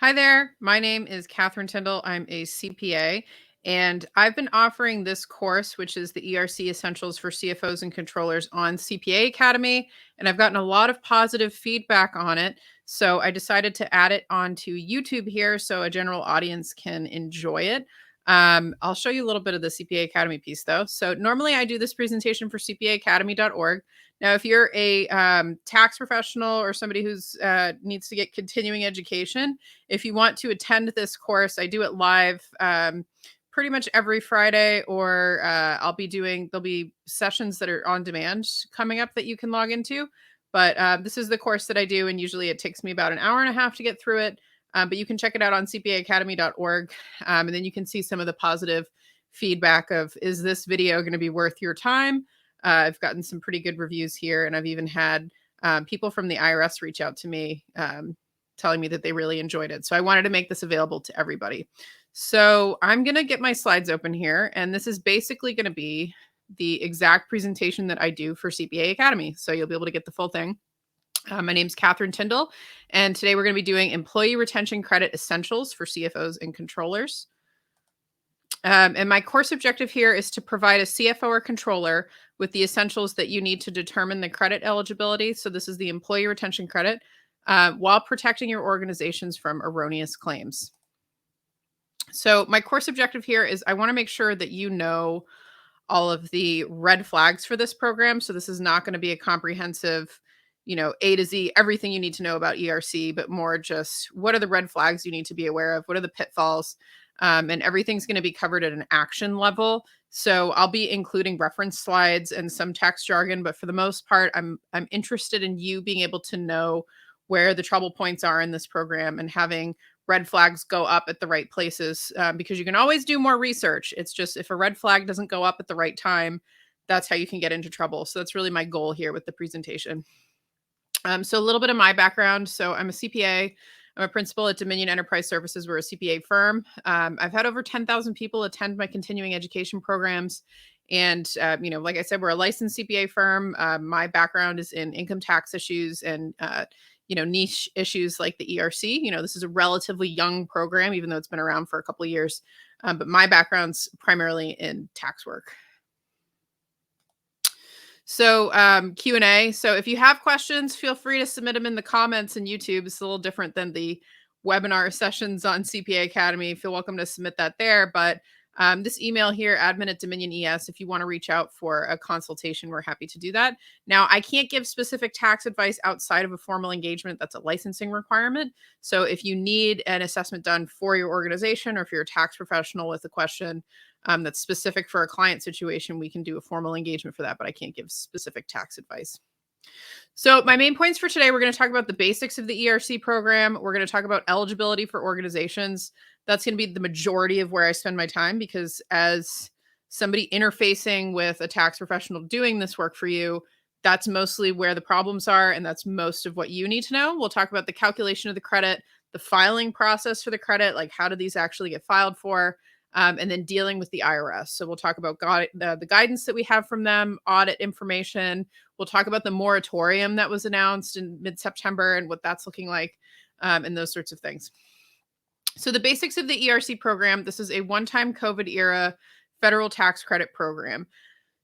Hi there. My name is Catherine Tindall. I'm a CPA, and I've been offering this course, which is the ERC Essentials for CFOs and Controllers on CPA Academy, and I've gotten a lot of positive feedback on it. So I decided to add it onto YouTube here so a general audience can enjoy it. I'll show you a little bit of the CPA Academy piece though. So normally I do this presentation for cpaacademy.org. Now, if you're a tax professional or somebody who's needs to get continuing education, if you want to attend this course, I do it live pretty much every Friday, or there'll be sessions that are on demand coming up that you can log into. But this is the course that I do, and usually it takes me about an hour and a half to get through it. But you can check it out on cpaacademy.org, and then you can see some of the positive feedback of, is this video going to be worth your time? I've gotten some pretty good reviews here, and I've even had people from the IRS reach out to me telling me that they really enjoyed it. So I wanted to make this available to everybody. So I'm going to get my slides open here, and this is basically going to be the exact presentation that I do for CPA Academy. So you'll be able to get the full thing. My name's Catherine Tindall, and today we're going to be doing Employee Retention Credit Essentials for CFOs and Controllers. And my course objective here is to provide a CFO or controller with the essentials that you need to determine the credit eligibility. So this is the employee retention credit, while protecting your organizations from erroneous claims. So my course objective here is I want to make sure that you know all of the red flags for this program. So this is not going to be a comprehensive, A to Z, everything you need to know about ERC, but more just what are the red flags you need to be aware of? What are the pitfalls? And everything's going to be covered at an action level. So I'll be including reference slides and some tax jargon, but for the most part, I'm interested in you being able to know where the trouble points are in this program and having red flags go up at the right places, because you can always do more research. It's just if a red flag doesn't go up at the right time, that's how you can get into trouble. So that's really my goal here with the presentation. So a little bit of my background. So I'm a CPA. I'm a principal at Dominion Enterprise Services. We're a CPA firm. I've had over 10,000 people attend my continuing education programs. And, like I said, we're a licensed CPA firm. My background is in income tax issues and, niche issues like the ERC. This is a relatively young program, even though it's been around for a couple of years. But my background's primarily in tax work. So Q&A. So if you have questions, feel free to submit them in the comments in YouTube. It's a little different than the webinar sessions on CPA Academy. Feel welcome to submit that there. But this email here, admin@Dominion.es, if you want to reach out for a consultation, we're happy to do that. Now, I can't give specific tax advice outside of a formal engagement. That's a licensing requirement. So if you need an assessment done for your organization, or if you're a tax professional with a question that's specific for a client situation, we can do a formal engagement for that, but I can't give specific tax advice. So my main points for today, we're going to talk about the basics of the ERC program. We're going to talk about eligibility for organizations. That's going to be the majority of where I spend my time, because as somebody interfacing with a tax professional doing this work for you, that's mostly where the problems are, and that's most of what you need to know. We'll talk about the calculation of the credit, the filing process for the credit, like how do these actually get filed for, and then dealing with the IRS. So we'll talk about the guidance that we have from them, audit information. We'll talk about the moratorium that was announced in mid-September and what that's looking like, and those sorts of things. So the basics of the ERC program, this is a one-time COVID era federal tax credit program.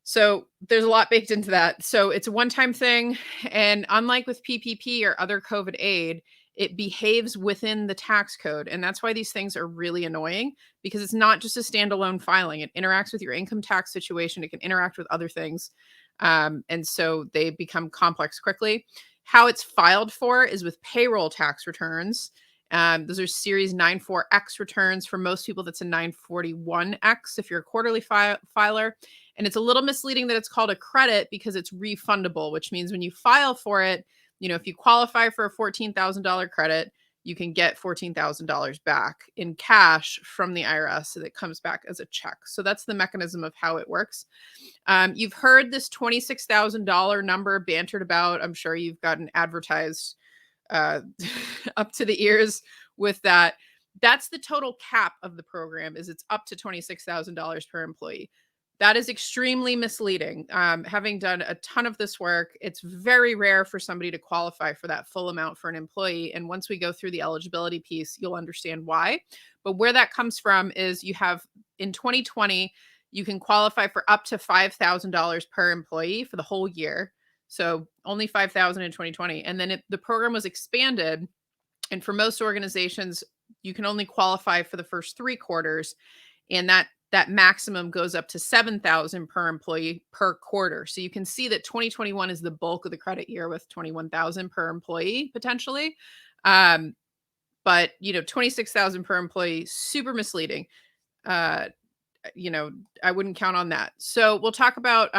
So there's a lot baked into that. So it's a one-time thing. And unlike with PPP or other COVID aid, it behaves within the tax code. And that's why these things are really annoying, because it's not just a standalone filing. It interacts with your income tax situation. It can interact with other things. And so they become complex quickly. How it's filed for is with payroll tax returns. Those are Series 94X returns. For most people, that's a 941X if you're a quarterly filer. And it's a little misleading that it's called a credit because it's refundable, which means when you file for it, if you qualify for a $14,000 credit, you can get $14,000 back in cash from the IRS, so that comes back as a check. So that's the mechanism of how it works. You've heard this $26,000 number bantered about. I'm sure you've gotten advertised up to the ears with that. That's the total cap of the program, is it's up to $26,000 per employee. That is extremely misleading. Having done a ton of this work, it's very rare for somebody to qualify for that full amount for an employee. And once we go through the eligibility piece, you'll understand why. But where that comes from is you have in 2020, you can qualify for up to $5,000 per employee for the whole year. So only 5,000 in 2020. And then the program was expanded. And for most organizations, you can only qualify for the first 3 quarters. And that maximum goes up to 7,000 per employee per quarter. So you can see that 2021 is the bulk of the credit year with 21,000 per employee potentially. But 26,000 per employee, super misleading. I wouldn't count on that. So we'll talk about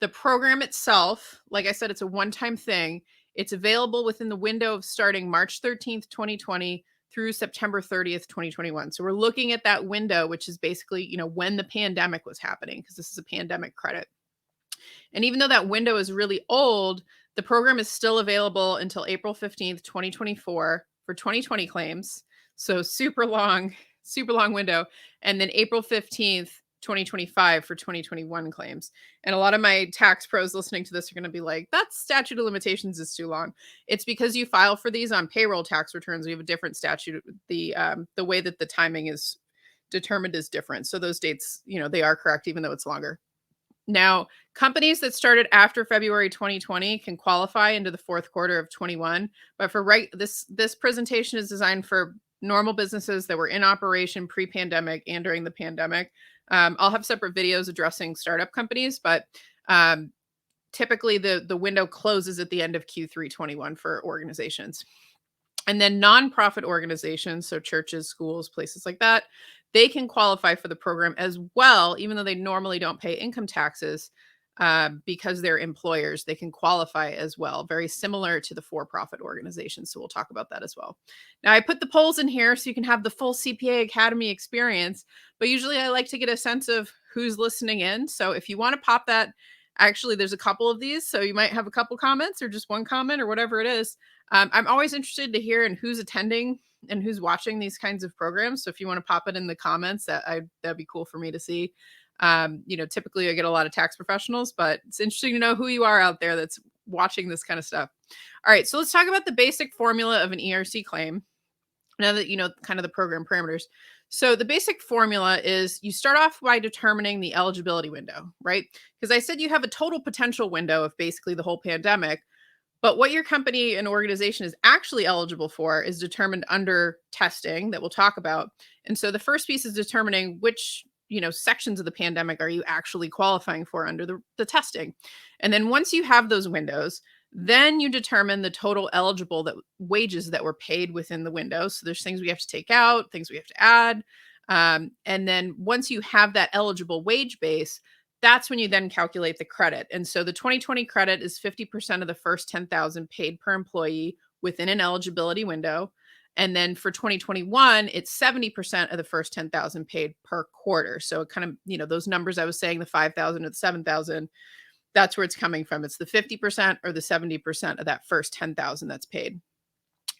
the program itself. Like I said, it's a one-time thing. It's available within the window of starting March 13th, 2020 through September 30th, 2021. So we're looking at that window, which is basically, when the pandemic was happening, because this is a pandemic credit. And even though that window is really old, the program is still available until April 15th, 2024 for 2020 claims. So super long window. And then April 15th, 2025 for 2021 claims. And a lot of my tax pros listening to this are going to be like, that statute of limitations is too long. It's because you file for these on payroll tax returns. We have a different statute. The way that the timing is determined is different. So those dates, they are correct, even though it's longer. Now, companies that started after February 2020 can qualify into the fourth quarter of 21. But for this presentation is designed for normal businesses that were in operation pre-pandemic and during the pandemic. I'll have separate videos addressing startup companies, but typically the window closes at the end of Q3 21 for organizations. And then nonprofit organizations, so churches, schools, places like that, they can qualify for the program as well, even though they normally don't pay income taxes because they're employers. They can qualify as well, very similar to the for-profit organizations. So we'll talk about that as well. Now, I put the polls in here so you can have the full CPA Academy experience, but usually I like to get a sense of who's listening in. So if you want to pop that, actually, there's a couple of these, so you might have a couple comments or just one comment or whatever it is. I'm always interested to hear and who's attending and who's watching these kinds of programs. So if you want to pop it in the comments, that'd be cool for me to see. Typically I get a lot of tax professionals, but it's interesting to know who you are out there that's watching this kind of stuff. All right, so let's talk about the basic formula of an ERC claim. Now that you know kind of the program parameters. So the basic formula is you start off by determining the eligibility window, right? Because I said you have a total potential window of basically the whole pandemic, but what your company and organization is actually eligible for is determined under testing that we'll talk about. And so the first piece is determining which sections of the pandemic are you actually qualifying for under the testing. And then once you have those windows, then you determine the total eligible wages that were paid within the window. So there's things we have to take out, things we have to add. And then once you have that eligible wage base, that's when you then calculate the credit. And so the 2020 credit is 50% of the first 10,000 paid per employee within an eligibility window. And then for 2021, it's 70% of the first 10,000 paid per quarter. So it kind of, those numbers I was saying, the 5,000 or the 7,000, that's where it's coming from. It's the 50% or the 70% of that first 10,000 that's paid.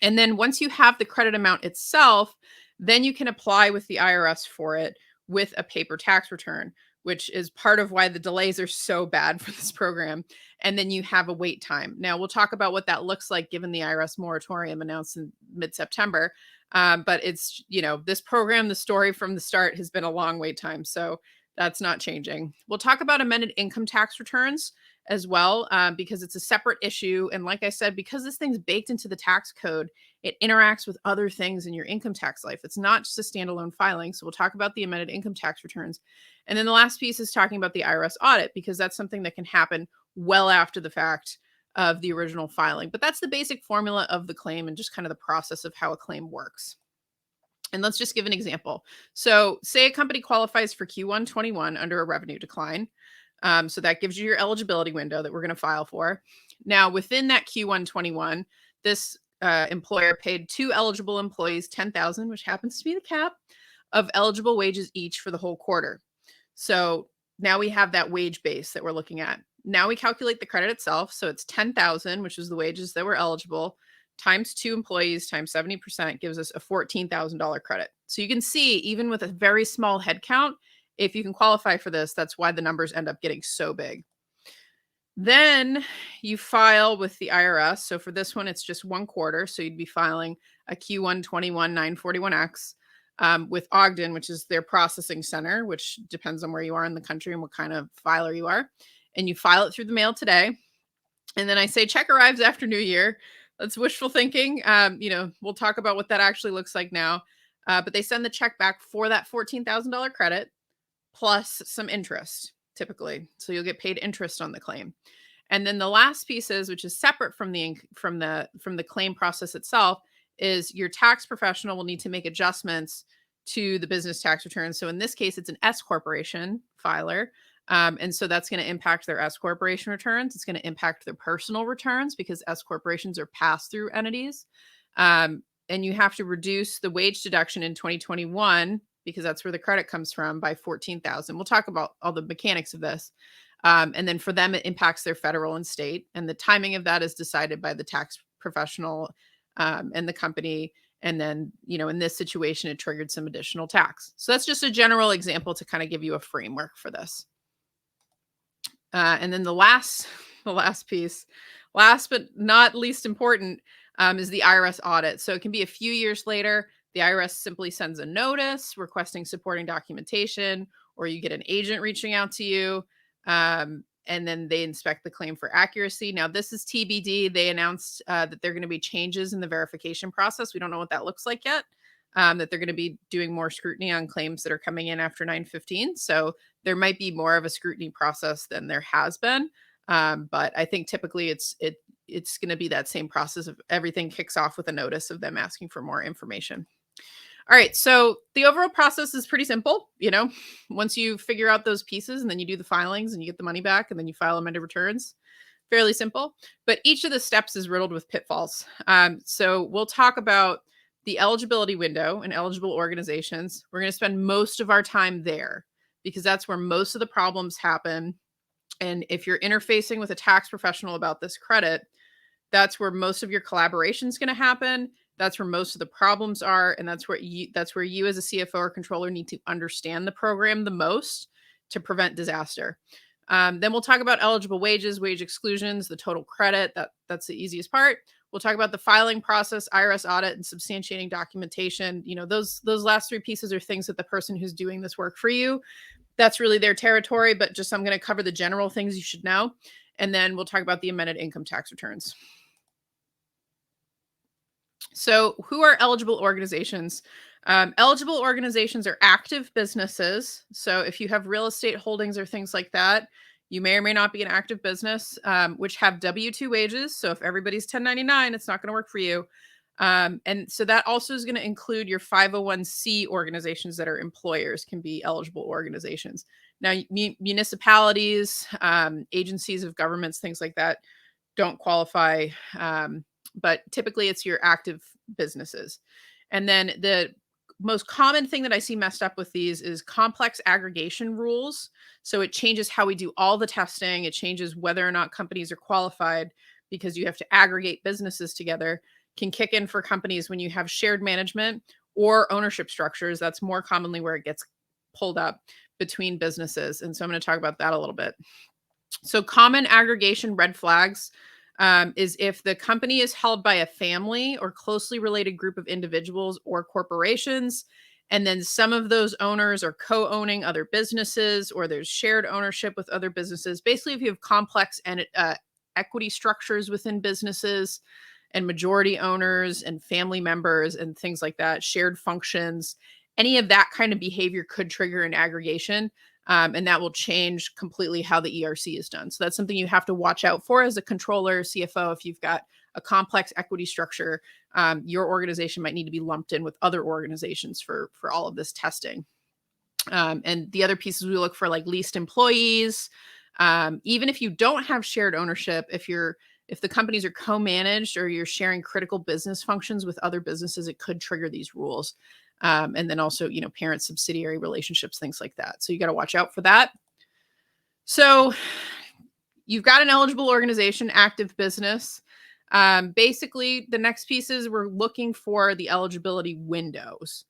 And then once you have the credit amount itself, then you can apply with the IRS for it with a paper tax return, which is part of why the delays are so bad for this program. And then you have a wait time. Now, we'll talk about what that looks like given the IRS moratorium announced in mid-September. But it's, this program, the story from the start has been a long wait time. So that's not changing. We'll talk about amended income tax returns as well, because it's a separate issue. And like I said, because this thing's baked into the tax code, it interacts with other things in your income tax life. It's not just a standalone filing. So we'll talk about the amended income tax returns. And then the last piece is talking about the IRS audit, because that's something that can happen well after the fact of the original filing. But that's the basic formula of the claim and just kind of the process of how a claim works. And let's just give an example. So say a company qualifies for Q1 21 under a revenue decline. So that gives you your eligibility window that we're going to file for. Now, within that Q1 21, this employer paid 2 eligible employees $10,000, which happens to be the cap of eligible wages each for the whole quarter. So now we have that wage base that we're looking at. Now we calculate the credit itself. So it's $10,000, which is the wages that were eligible, times 2 employees times 70% gives us a $14,000 credit. So you can see, even with a very small head count, if you can qualify for this, that's why the numbers end up getting so big. Then you file with the IRS. So for this one, it's just 1 quarter. So you'd be filing a Q1 21 941X with Ogden, which is their processing center, which depends on where you are in the country and what kind of filer you are. And you file it through the mail today. And then I say check arrives after New Year. That's wishful thinking. We'll talk about what that actually looks like now. But they send the check back for that $14,000 credit plus some interest typically. So you'll get paid interest on the claim. And then the last piece is, which is separate from the claim process itself, is your tax professional will need to make adjustments to the business tax return. So in this case, it's an S corporation filer. And so that's going to impact their S corporation returns. It's going to impact their personal returns because S corporations are pass-through entities. And you have to reduce the wage deduction in 2021 because that's where the credit comes from by $14,000. We'll talk about all the mechanics of this. And then for them, it impacts their federal and state. And the timing of that is decided by the tax professional and the company. And then, in this situation, it triggered some additional tax. So that's just a general example to kind of give you a framework for this. And then the last piece, last but not least important, is the IRS audit. So it can be a few years later. The IRS simply sends a notice requesting supporting documentation, or you get an agent reaching out to you, and then they inspect the claim for accuracy. Now, this is TBD. They announced that there are going to be changes in the verification process. We don't know what that looks like yet, that they're going to be doing more scrutiny on claims that are coming in after 9/15. So there might be more of a scrutiny process than there has been. But I think typically it's going to be that same process of everything kicks off with a notice of them asking for more information. All right. So the overall process is pretty simple. Once you figure out those pieces and then you do the filings and you get the money back and then you file amended returns, fairly simple. But each of the steps is riddled with pitfalls. So we'll talk about the eligibility window and eligible organizations. We're going to spend most of our time there because that's where most of the problems happen. And if you're interfacing with a tax professional about this credit, that's where most of your collaboration is going to happen. That's where most of the problems are. And that's where you as a CFO or controller need to understand the program the most to prevent disaster. Then we'll talk about eligible wages, wage exclusions, the total credit. That's the easiest part. We'll talk about the filing process, IRS audit, and substantiating documentation. Those last 3 pieces are things that the person who's doing this work for you, that's really their territory, but just I'm going to cover the general things you should know. And then we'll talk about the amended income tax returns. So who are eligible organizations? Eligible organizations are active businesses. So if you have real estate holdings or things like that, you may or may not be an active business, which have W-2 wages. So if everybody's 1099, it's not going to work for you. And so that also is going to include your 501c organizations that are employers can be eligible organizations. Now, municipalities, agencies of governments, things like that don't qualify. But typically it's your active businesses. And then the most common thing that I see messed up with these is complex aggregation rules. So it changes how we do all the testing. It changes whether or not companies are qualified because you have to aggregate businesses together. Can kick in for companies when you have shared management or ownership structures. That's more commonly where it gets pulled up between businesses. And so I'm going to talk about that a little bit. So common aggregation red flags is if the company is held by a family or closely related group of individuals or corporations, and then some of those owners are co-owning other businesses or there's shared ownership with other businesses. Basically, if you have complex and equity structures within businesses and majority owners and family members and things like that, shared functions, any of that kind of behavior could trigger an aggregation. And that will change completely how the ERC is done. So that's something you have to watch out for as a controller, CFO. If you've got a complex equity structure, your organization might need to be lumped in with other organizations for all of this testing. And the other pieces we look for, like leased employees. Even if you don't have shared ownership, if the companies are co-managed or you're sharing critical business functions with other businesses, it could trigger these rules. And then also, parent subsidiary relationships, things like that. So you got to watch out for that. So you've got an eligible organization, active business. Basically, the next pieces we're looking for the eligibility windows.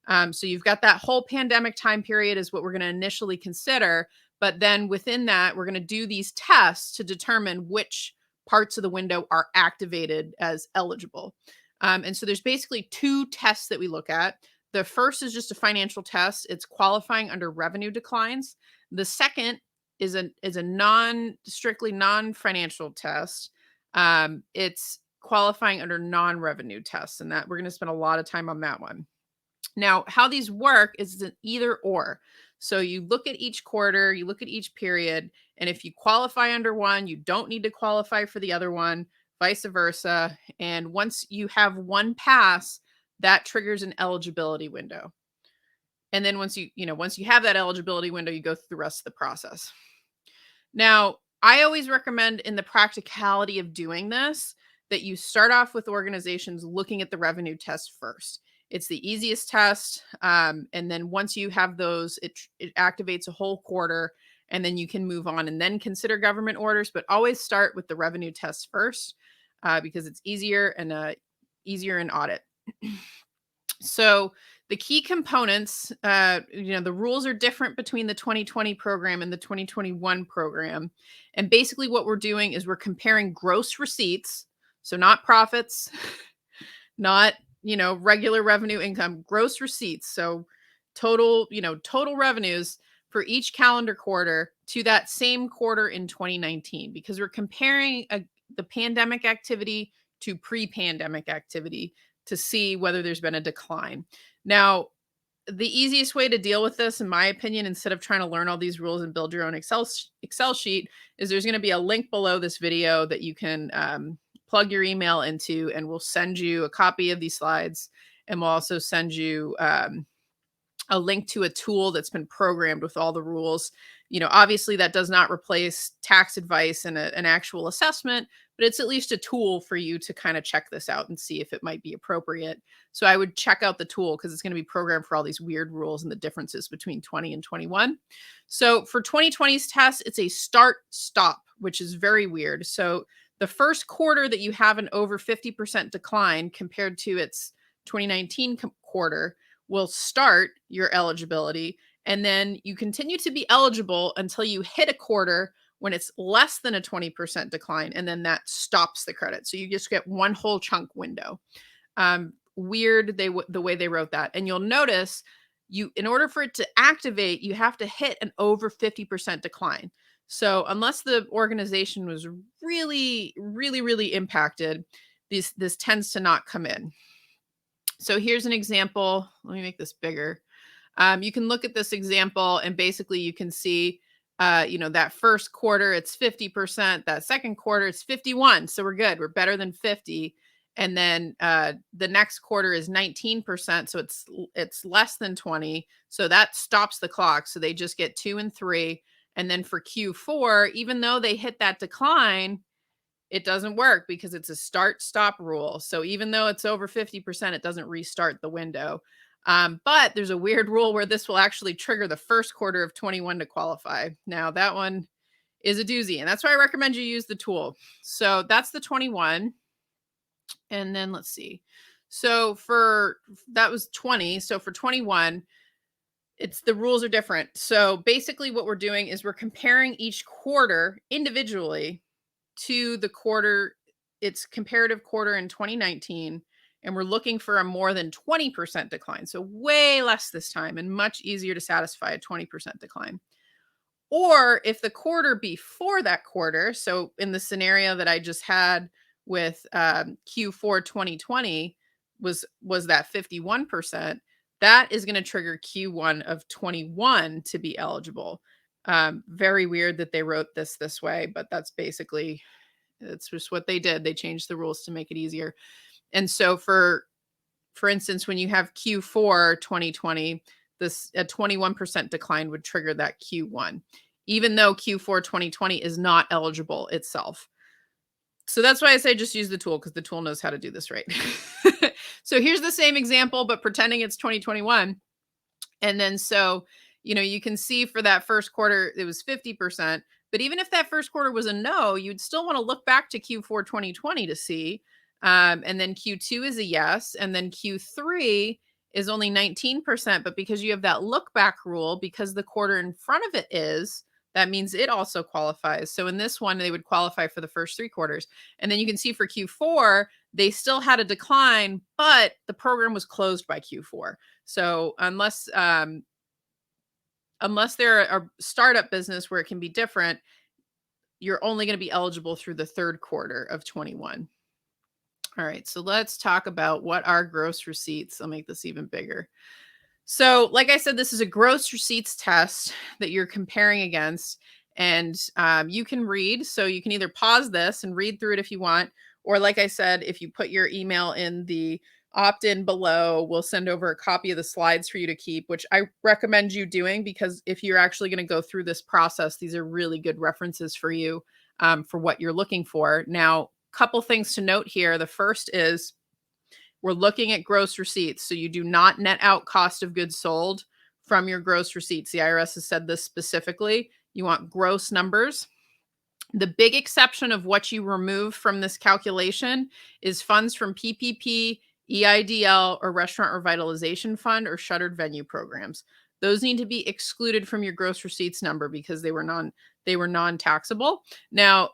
So you've got that whole pandemic time period is what we're going to initially consider. But then within that, we're going to do these tests to determine which parts of the window are activated as eligible. And so there's basically two tests that we look at. The first is just a financial test. It's qualifying under revenue declines. The second is a strictly non-financial test. It's qualifying under non-revenue tests, and that we're going to spend a lot of time on that one. Now, how these work is an either or. So you look at each quarter, you look at each period, and if you qualify under one, you don't need to qualify for the other one, vice versa. And once you have one pass, that triggers an eligibility window. And then once you have that eligibility window, you go through the rest of the process. Now, I always recommend in the practicality of doing this that you start off with organizations looking at the revenue test first. It's the easiest test. And then once you have those, it activates a whole quarter, and then you can move on and then consider government orders. But always start with the revenue test first because it's easier and easier in audit. So the key components, the rules are different between the 2020 program and the 2021 program. And basically what we're doing is we're comparing gross receipts, so not profits, not, regular revenue income, gross receipts. So total revenues for each calendar quarter to that same quarter in 2019, because we're comparing the pandemic activity to pre-pandemic activity to see whether there's been a decline. Now, the easiest way to deal with this, in my opinion, instead of trying to learn all these rules and build your own Excel sheet, is there's going to be a link below this video that you can plug your email into, and we'll send you a copy of these slides, and we'll also send you a link to a tool that's been programmed with all the rules. Obviously that does not replace tax advice and an actual assessment, but it's at least a tool for you to kind of check this out and see if it might be appropriate. So I would check out the tool because it's going to be programmed for all these weird rules and the differences between 20 and 21. So for 2020's test, it's a start stop, which is very weird. So the first quarter that you have an over 50% decline compared to its 2019 quarter will start your eligibility, and then you continue to be eligible until you hit a quarter when it's less than a 20% decline, and then that stops the credit. So you just get one whole chunk window. Weird the way they wrote that. And you'll notice in order for it to activate, you have to hit an over 50% decline. So unless the organization was really, really, really impacted, this tends to not come in. So here's an example. Let me make this bigger. You can look at this example, and basically you can see, that first quarter, it's 50%. That second quarter, it's 51. So we're good. We're better than 50. And then the next quarter is 19%. So it's less than 20. So that stops the clock. So they just get 2 and 3. And then for Q4, even though they hit that decline, it doesn't work because it's a start-stop rule. So even though it's over 50%, it doesn't restart the window. But there's a weird rule where this will actually trigger the first quarter of 21 to qualify. Now, that one is a doozy, and that's why I recommend you use the tool. So that's the 21. And then let's see. So that was 20. So for 21, the rules are different. So basically what we're doing is we're comparing each quarter individually to its comparative quarter in 2019, and we're looking for a more than 20% decline. So way less this time, and much easier to satisfy a 20% decline. Or if the quarter before that quarter, so in the scenario that I just had with Q4 2020 was that 51%, that is going to trigger Q1 of 21 to be eligible. Very weird that they wrote this way, but that's just what they did. They changed the rules to make it easier. And so for instance, when you have Q4 2020, a 21% decline would trigger that Q1, even though Q4 2020 is not eligible itself. So that's why I say just use the tool, because the tool knows how to do this right. So here's the same example, but pretending it's 2021. And then so, you can see for that first quarter, it was 50%. But even if that first quarter was a no, you'd still want to look back to Q4 2020 to see. And then Q2 is a yes. And then Q3 is only 19%, but because you have that look back rule, because the quarter in front of it is, that means it also qualifies. So in this one, they would qualify for the first 3 quarters. And then you can see for Q4, they still had a decline, but the program was closed by Q4. So unless they're a startup business where it can be different, you're only going to be eligible through the 3rd quarter of 21. All right, so let's talk about what are gross receipts. I'll make this even bigger. So, like I said, this is a gross receipts test that you're comparing against, and you can read. So you can either pause this and read through it if you want, or like I said, if you put your email in the opt-in below, we'll send over a copy of the slides for you to keep, which I recommend you doing, because if you're actually going to go through this process, these are really good references for you for what you're looking for. Now, couple things to note here. The first is we're looking at gross receipts. So you do not net out cost of goods sold from your gross receipts. The IRS has said this specifically. You want gross numbers. The big exception of what you remove from this calculation is funds from PPP, EIDL, or Restaurant Revitalization Fund or shuttered venue programs. Those need to be excluded from your gross receipts number because they were non-taxable. Now,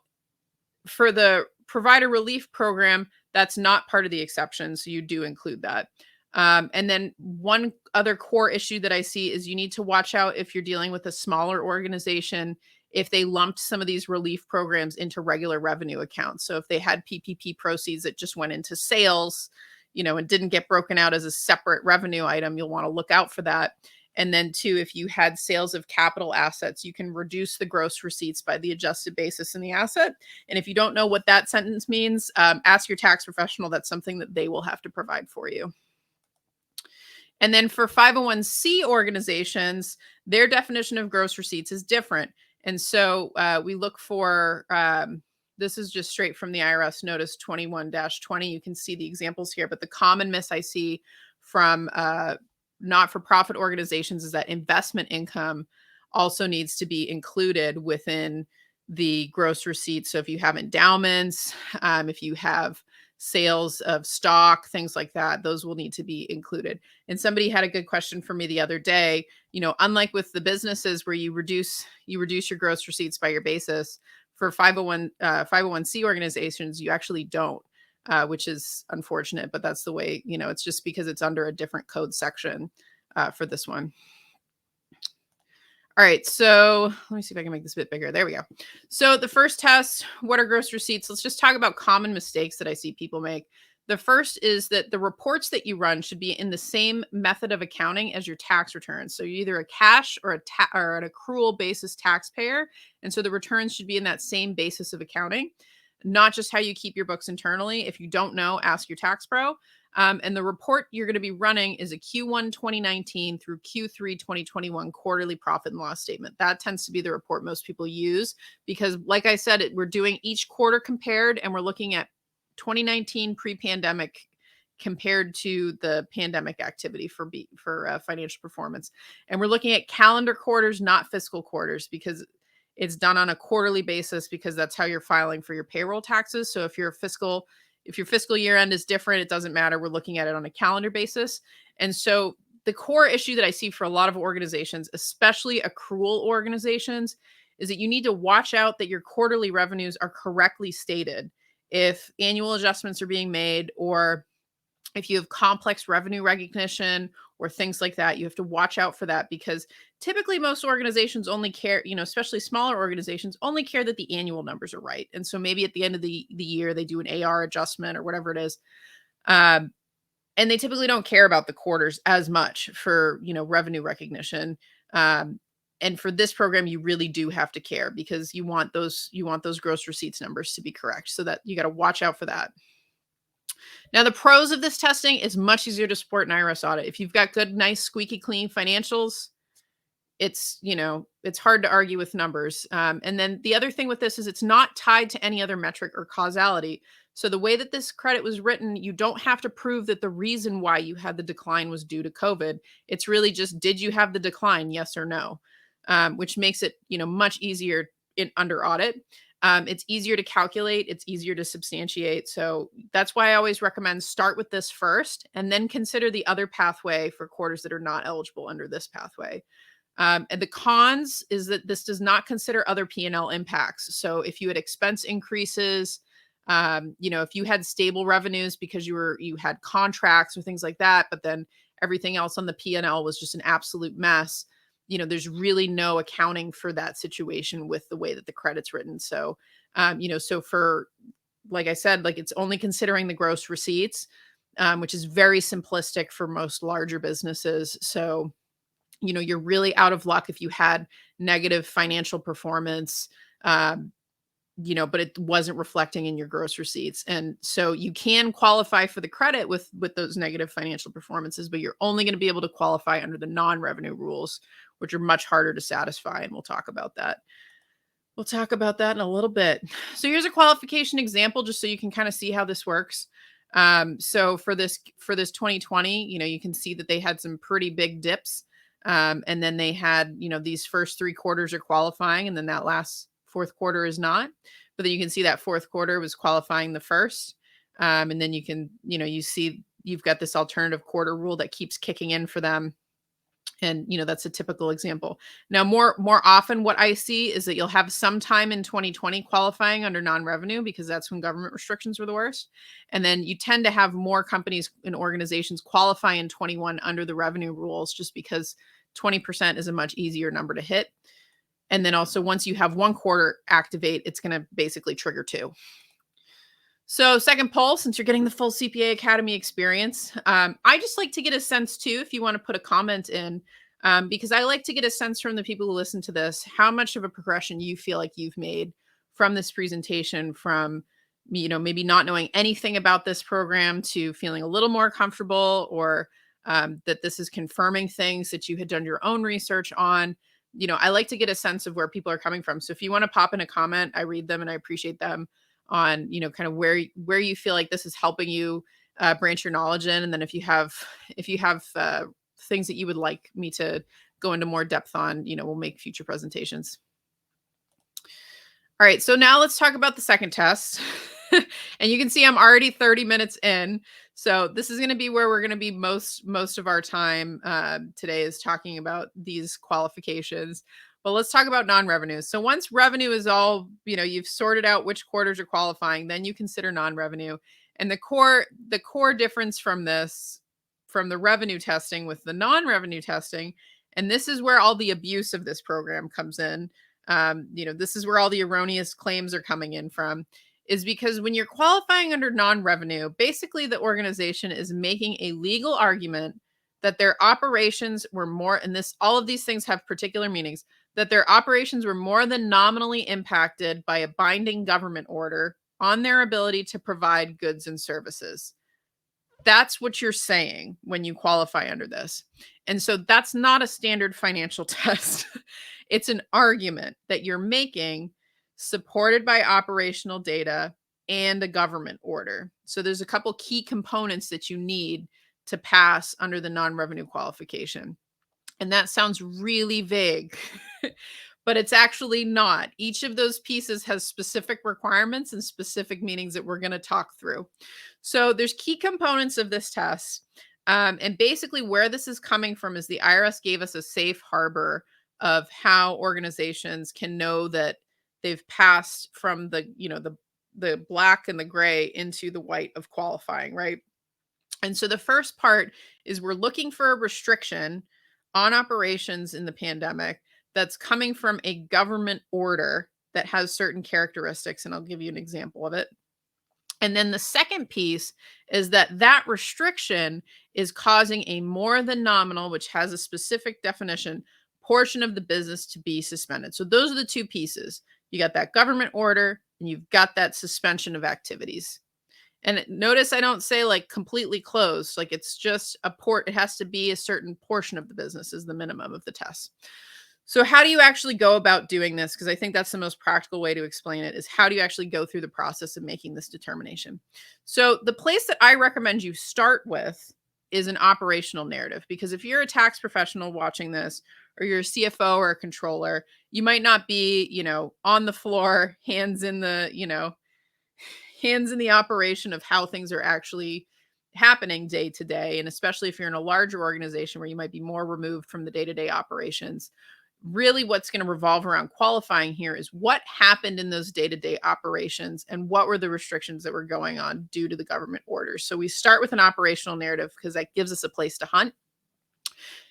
for the provider relief program, that's not part of the exception, so you do include that. And then one other core issue that I see is you need to watch out if you're dealing with a smaller organization, if they lumped some of these relief programs into regular revenue accounts. So if they had PPP proceeds that just went into sales, and didn't get broken out as a separate revenue item, you'll want to look out for that. And then 2, if you had sales of capital assets, you can reduce the gross receipts by the adjusted basis in the asset. And if you don't know what that sentence means, ask your tax professional. That's something that they will have to provide for you. And then for 501c organizations, their definition of gross receipts is different. And so we look for, this is just straight from the IRS Notice 21-20. You can see the examples here, but the common miss I see from not-for-profit organizations is that investment income also needs to be included within the gross receipts. So if you have endowments, if you have sales of stock, things like that, those will need to be included. And somebody had a good question for me the other day. Unlike with the businesses where you reduce your gross receipts by your basis, for 501c organizations, you actually don't. Which is unfortunate, but that's the way, it's just because it's under a different code section for this one. All right, so let me see if I can make this a bit bigger. There we go. So the first test, what are gross receipts? Let's just talk about common mistakes that I see people make. The first is that the reports that you run should be in the same method of accounting as your tax returns. So you're either a cash or or an accrual basis taxpayer. And so the returns should be in that same basis of accounting, not just how you keep your books internally. If you don't know, ask your tax pro. And the report you're going to be running is a Q1 2019 through Q3 2021 quarterly profit and loss statement. That tends to be the report most people use because, like I said, we're doing each quarter compared, and we're looking at 2019 pre-pandemic compared to the pandemic activity for financial performance. And we're looking at calendar quarters, not fiscal quarters, because it's done on a quarterly basis because that's how you're filing for your payroll taxes. So if your fiscal year end is different, it doesn't matter. We're looking at it on a calendar basis. And so the core issue that I see for a lot of organizations, especially accrual organizations, is that you need to watch out that your quarterly revenues are correctly stated. If annual adjustments are being made, or if you have complex revenue recognition or things like that, you have to watch out for that, because typically most organizations only care, especially smaller organizations, only care that the annual numbers are right. And so maybe at the end of the year, they do an AR adjustment or whatever it is. And they typically don't care about the quarters as much for, revenue recognition. And for this program, you really do have to care, because you want those gross receipts numbers to be correct. So that you got to watch out for that. Now, the pros of this testing is much easier to support an IRS audit. If you've got good, nice, squeaky clean financials, it's hard to argue with numbers. And then the other thing with this is it's not tied to any other metric or causality. So the way that this credit was written, you don't have to prove that the reason why you had the decline was due to COVID. It's really just, did you have the decline? Yes or no, which makes it, much easier under audit. It's easier to calculate, it's easier to substantiate. So that's why I always recommend start with this first and then consider the other pathway for quarters that are not eligible under this pathway. And the cons is that this does not consider other P&L impacts. So if you had expense increases, if you had stable revenues because you had contracts or things like that, but then everything else on the P&L was just an absolute mess, there's really no accounting for that situation with the way that the credit's written. So, so for, like I said, like it's only considering the gross receipts, which is very simplistic for most larger businesses. So, you're really out of luck if you had negative financial performance, but it wasn't reflecting in your gross receipts. And so you can qualify for the credit with those negative financial performances, but you're only going to be able to qualify under the non-revenue rules, which are much harder to satisfy. And we'll talk about that. We'll talk about that in a little bit. So here's a qualification example, just so you can kind of see how this works. So for this 2020, you can see that they had some pretty big dips. And then they had, these first 3 quarters are qualifying, and then that last fourth quarter is not. But then you can see that fourth quarter was qualifying the first. And then you can, you see you've got this alternative quarter rule that keeps kicking in for them. And, that's a typical example. Now, more often what I see is that you'll have some time in 2020 qualifying under non-revenue because that's when government restrictions were the worst. And then you tend to have more companies and organizations qualify in 21 under the revenue rules just because 20% is a much easier number to hit. And then also once you have 1 quarter activate, it's going to basically trigger 2. So second poll, since you're getting the full CPA Academy experience, I just like to get a sense too, if you want to put a comment in, because I like to get a sense from the people who listen to this, how much of a progression you feel like you've made from this presentation, from, maybe not knowing anything about this program to feeling a little more comfortable, or that this is confirming things that you had done your own research on. I like to get a sense of where people are coming from. So if you want to pop in a comment, I read them and I appreciate them on, kind of where you feel like this is helping you branch your knowledge in. And then if you have things that you would like me to go into more depth on, we'll make future presentations. All right, so now let's talk about the second test. And you can see I'm already 30 minutes in. So this is going to be where we're going to be most of our time today, is talking about these qualifications. But let's talk about non-revenue. So once revenue is all, you've sorted out which quarters are qualifying, then you consider non-revenue. And the core difference from this, from the revenue testing with the non-revenue testing, and this is where all the abuse of this program comes in. This is where all the erroneous claims are coming in from, is because when you're qualifying under non-revenue, basically the organization is making a legal argument that their operations were more, and all of these things have particular meanings, that their operations were more than nominally impacted by a binding government order on their ability to provide goods and services. That's what you're saying when you qualify under this. And so that's not a standard financial test. It's an argument that you're making supported by operational data and a government order. So there's a couple key components that you need to pass under the non-revenue qualification. And that sounds really vague, but it's actually not. Each of those pieces has specific requirements and specific meanings that we're going to talk through. So there's key components of this test. And basically where this is coming from is the IRS gave us a safe harbor of how organizations can know that they've passed from the black and the gray into the white of qualifying, right? And so the first part is we're looking for a restriction on operations in the pandemic that's coming from a government order that has certain characteristics, and I'll give you an example of it. And then the second piece is that restriction is causing a more than nominal, which has a specific definition, portion of the business to be suspended. So those are the 2 pieces. You got that government order and you've got that suspension of activities. And notice I don't say like completely closed, like it's just it has to be a certain portion of the business is the minimum of the test. So how do you actually go about doing this? Because I think that's the most practical way to explain it, is how do you actually go through the process of making this determination? So the place that I recommend you start with is an operational narrative, because if you're a tax professional watching this, or you're a CFO or a controller, you might not be, on the floor, hands in the operation of how things are actually happening day to day. And especially if you're in a larger organization where you might be more removed from the day-to-day operations, really what's going to revolve around qualifying here is what happened in those day-to-day operations and what were the restrictions that were going on due to the government orders. So we start with an operational narrative because that gives us a place to hunt.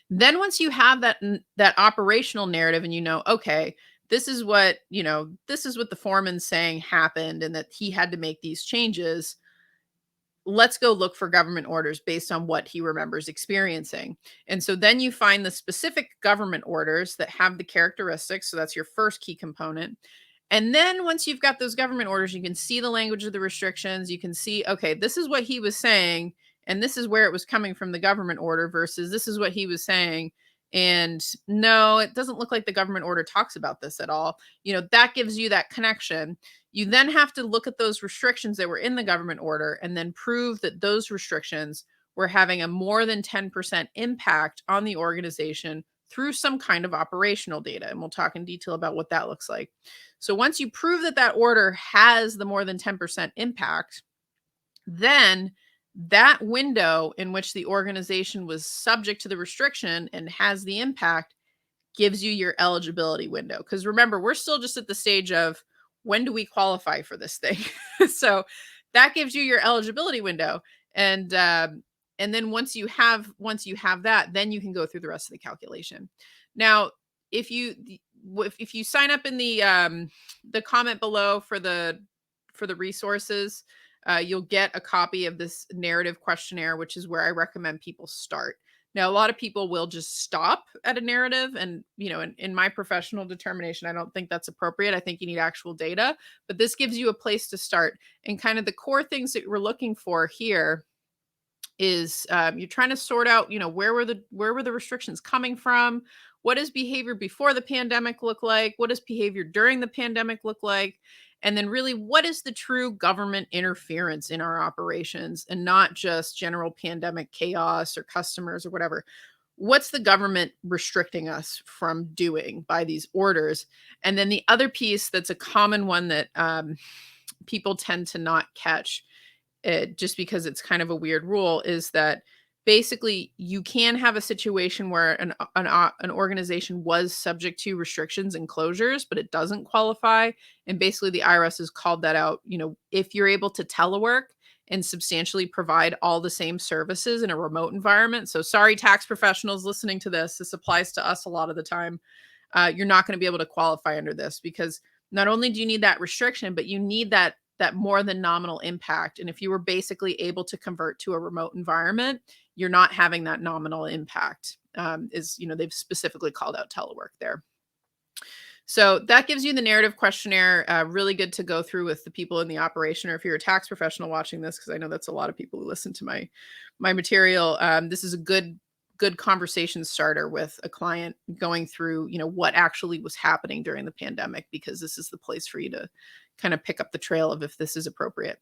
Then once you have that operational narrative and okay, this is what, this is what the foreman's saying happened and that he had to make these changes, let's go look for government orders based on what he remembers experiencing. And so then you find the specific government orders that have the characteristics. So that's your first key component. And then once you've got those government orders, you can see the language of the restrictions. You can see, okay, this is what he was saying, and this is where it was coming from the government order versus this is what he was saying. And no, it doesn't look like the government order talks about this at all. That gives you that connection. You then have to look at those restrictions that were in the government order and then prove that those restrictions were having a more than 10% impact on the organization through some kind of operational data. And we'll talk in detail about what that looks like. So once you prove that that order has the more than 10% impact, then that window in which the organization was subject to the restriction and has the impact gives you your eligibility window. Because remember, we're still just at the stage of when do we qualify for this thing? So that gives you your eligibility window. And then once you have that, then you can go through the rest of the calculation. Now, if you sign up in the comment below for the resources, you'll get a copy of this narrative questionnaire, which is where I recommend people start. Now, a lot of people will just stop at a narrative. And, in my professional determination, I don't think that's appropriate. I think you need actual data, but this gives you a place to start. And kind of the core things that we're looking for here is you're trying to sort out, where were the restrictions coming from? What does behavior before the pandemic look like? What does behavior during the pandemic look like? And then really, what is the true government interference in our operations and not just general pandemic chaos or customers or whatever? What's the government restricting us from doing by these orders? And then the other piece that's a common one that people tend to not catch, just because it's kind of a weird rule, is that basically you can have a situation where an organization was subject to restrictions and closures, but it doesn't qualify. And basically the IRS has called that out. If you're able to telework and substantially provide all the same services in a remote environment. So sorry, tax professionals listening to this applies to us a lot of the time. You're not going to be able to qualify under this because not only do you need that restriction, but you need that more than nominal impact. And if you were basically able to convert to a remote environment, you're not having that nominal impact. They've specifically called out telework there. So that gives you the narrative questionnaire. Really good to go through with the people in the operation, or if you're a tax professional watching this, because I know that's a lot of people who listen to my material. This is a good conversation starter with a client going through, what actually was happening during the pandemic, because this is the place for you to kind of pick up the trail of if this is appropriate.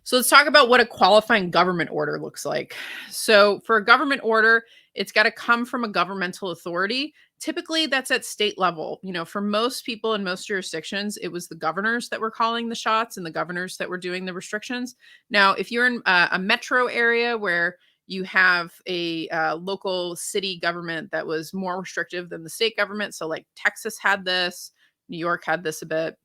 So let's talk about what a qualifying government order looks like. So for a government order, it's got to come from a governmental authority. Typically that's at state level. For most people in most jurisdictions, it was the governors that were calling the shots and the governors that were doing the restrictions. Now, if you're in a metro area where you have a local city government that was more restrictive than the state government, so like Texas had this, New York had this a bit,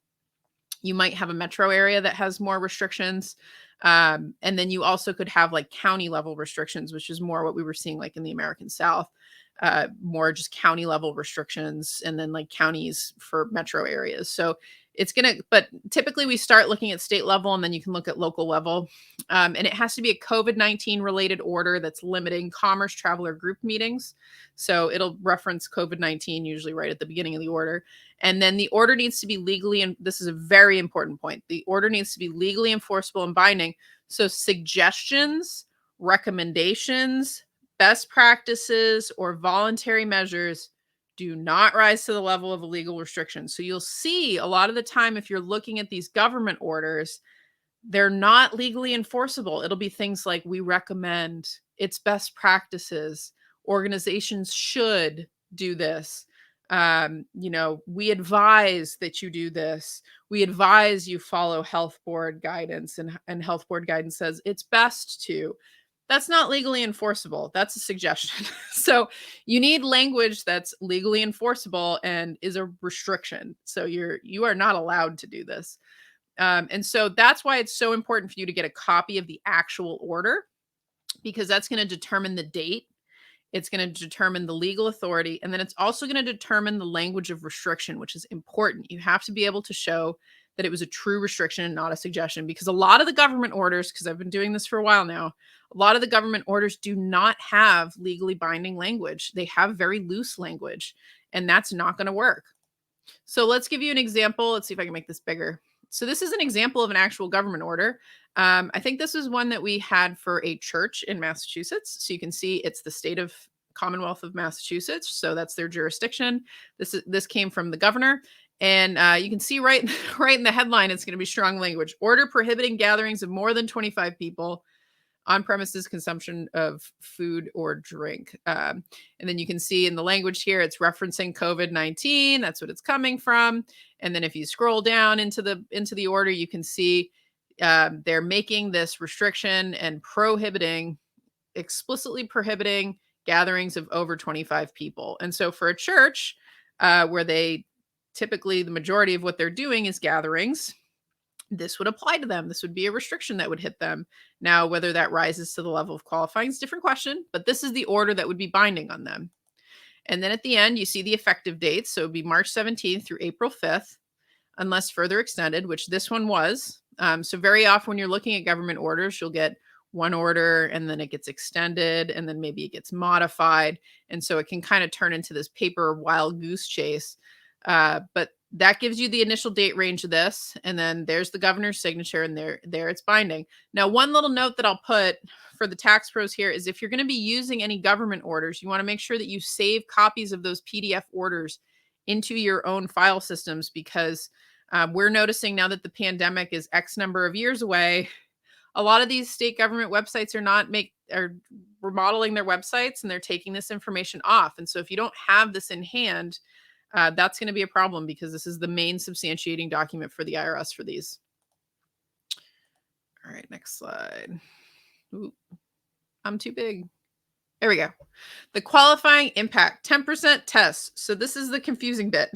you might have a metro area that has more restrictions. And then you also could have like county level restrictions, which is more what we were seeing like in the American South, more just county level restrictions, and then like counties for metro areas. So but typically we start looking at state level, and then you can look at local level. And it has to be a COVID-19 related order that's limiting commerce, travel, or group meetings. So it'll reference COVID-19 usually right at the beginning of the order. And then the order needs to be legally, and this is a very important point, the order needs to be legally enforceable and binding. So suggestions, recommendations, best practices, or voluntary measures do not rise to the level of a legal restriction. So you'll see a lot of the time, if you're looking at these government orders, they're not legally enforceable. It'll be things like, we recommend, it's best practices, organizations should, do this. We advise that you do this. We advise you follow health board guidance, and health board guidance says it's best to. That's not legally enforceable. That's a suggestion. So you need language that's legally enforceable and is a restriction. So you are not allowed to do this. And so that's why it's so important for you to get a copy of the actual order, because that's going to determine the date. It's going to determine the legal authority. And then it's also going to determine the language of restriction, which is important. You have to be able to show that it was a true restriction and not a suggestion, because a lot of the government orders, because I've been doing this for a while now, a lot of the government orders do not have legally binding language. They have very loose language, and that's not going to work. So let's give you an example. Let's see if I can make this bigger. So this is an example of an actual government order. I think this is one that we had for a church in Massachusetts. So you can see it's the state of Commonwealth of Massachusetts. So that's their jurisdiction. This came from the governor. And you can see right in the headline, it's going to be strong language. Order prohibiting gatherings of more than 25 people, on-premises consumption of food or drink. And then you can see in the language here, it's referencing COVID-19. That's what it's coming from. And then if you scroll down into the order, you can see they're making this restriction and explicitly prohibiting gatherings of over 25 people. And so for a church where typically the majority of what they're doing is gatherings, this would apply to them. This would be a restriction that would hit them. Now, whether that rises to the level of qualifying is a different question, but this is the order that would be binding on them. And then at the end, you see the effective dates. So it would be March 17th through April 5th, unless further extended, which this one was. So very often when you're looking at government orders, you'll get one order and then it gets extended and then maybe it gets modified. And so it can kind of turn into this paper wild goose chase. But that gives you the initial date range of this. And then there's the governor's signature, and there it's binding. Now, one little note that I'll put for the tax pros here is if you're going to be using any government orders, you want to make sure that you save copies of those PDF orders into your own file systems, because we're noticing now that the pandemic is X number of years away, a lot of these state government websites are remodeling their websites, and they're taking this information off. And so if you don't have this in hand, that's going to be a problem, because this is the main substantiating document for the IRS for these. All right, next slide. Ooh, I'm too big. There we go. The qualifying impact, 10% test. So this is the confusing bit.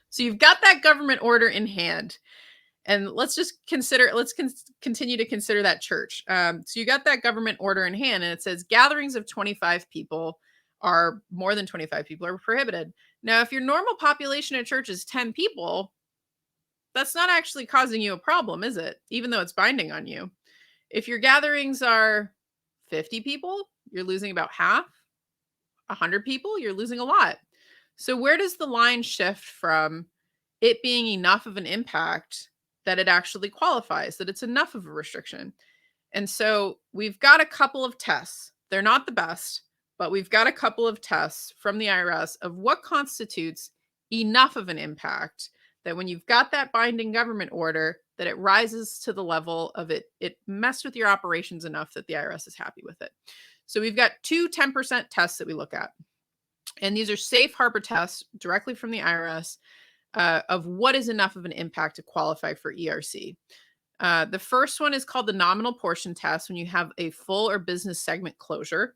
So you've got that government order in hand, and let's continue to consider that church. So you got that government order in hand, and it says gatherings of 25 people are more than 25 people are prohibited. Now, if your normal population at church is 10 people, that's not actually causing you a problem, is it? Even though it's binding on you. If your gatherings are 50 people, you're losing about half. 100 people, you're losing a lot. So where does the line shift from it being enough of an impact that it actually qualifies, that it's enough of a restriction? And so we've got a couple of tests. They're not the best, but we've got a couple of tests from the IRS of what constitutes enough of an impact, that when you've got that binding government order, that it rises to the level of it messed with your operations enough that the IRS is happy with it. So we've got two 10% tests that we look at. And these are safe harbor tests directly from the IRS of what is enough of an impact to qualify for ERC. The first one is called the nominal portion test, when you have a full or business segment closure.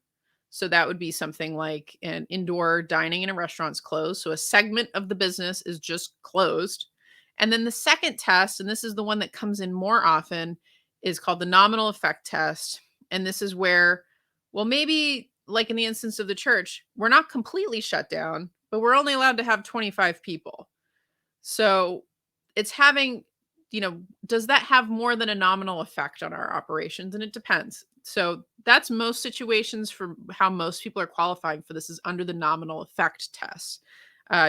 So that would be something like an indoor dining in a restaurant's closed. So a segment of the business is just closed. And then the second test, and this is the one that comes in more often, is called the nominal effect test. And this is where, well, maybe like in the instance of the church, we're not completely shut down, but we're only allowed to have 25 people. So it's having, does that have more than a nominal effect on our operations? And it depends. So that's most situations for how most people are qualifying for this, is under the nominal effect test.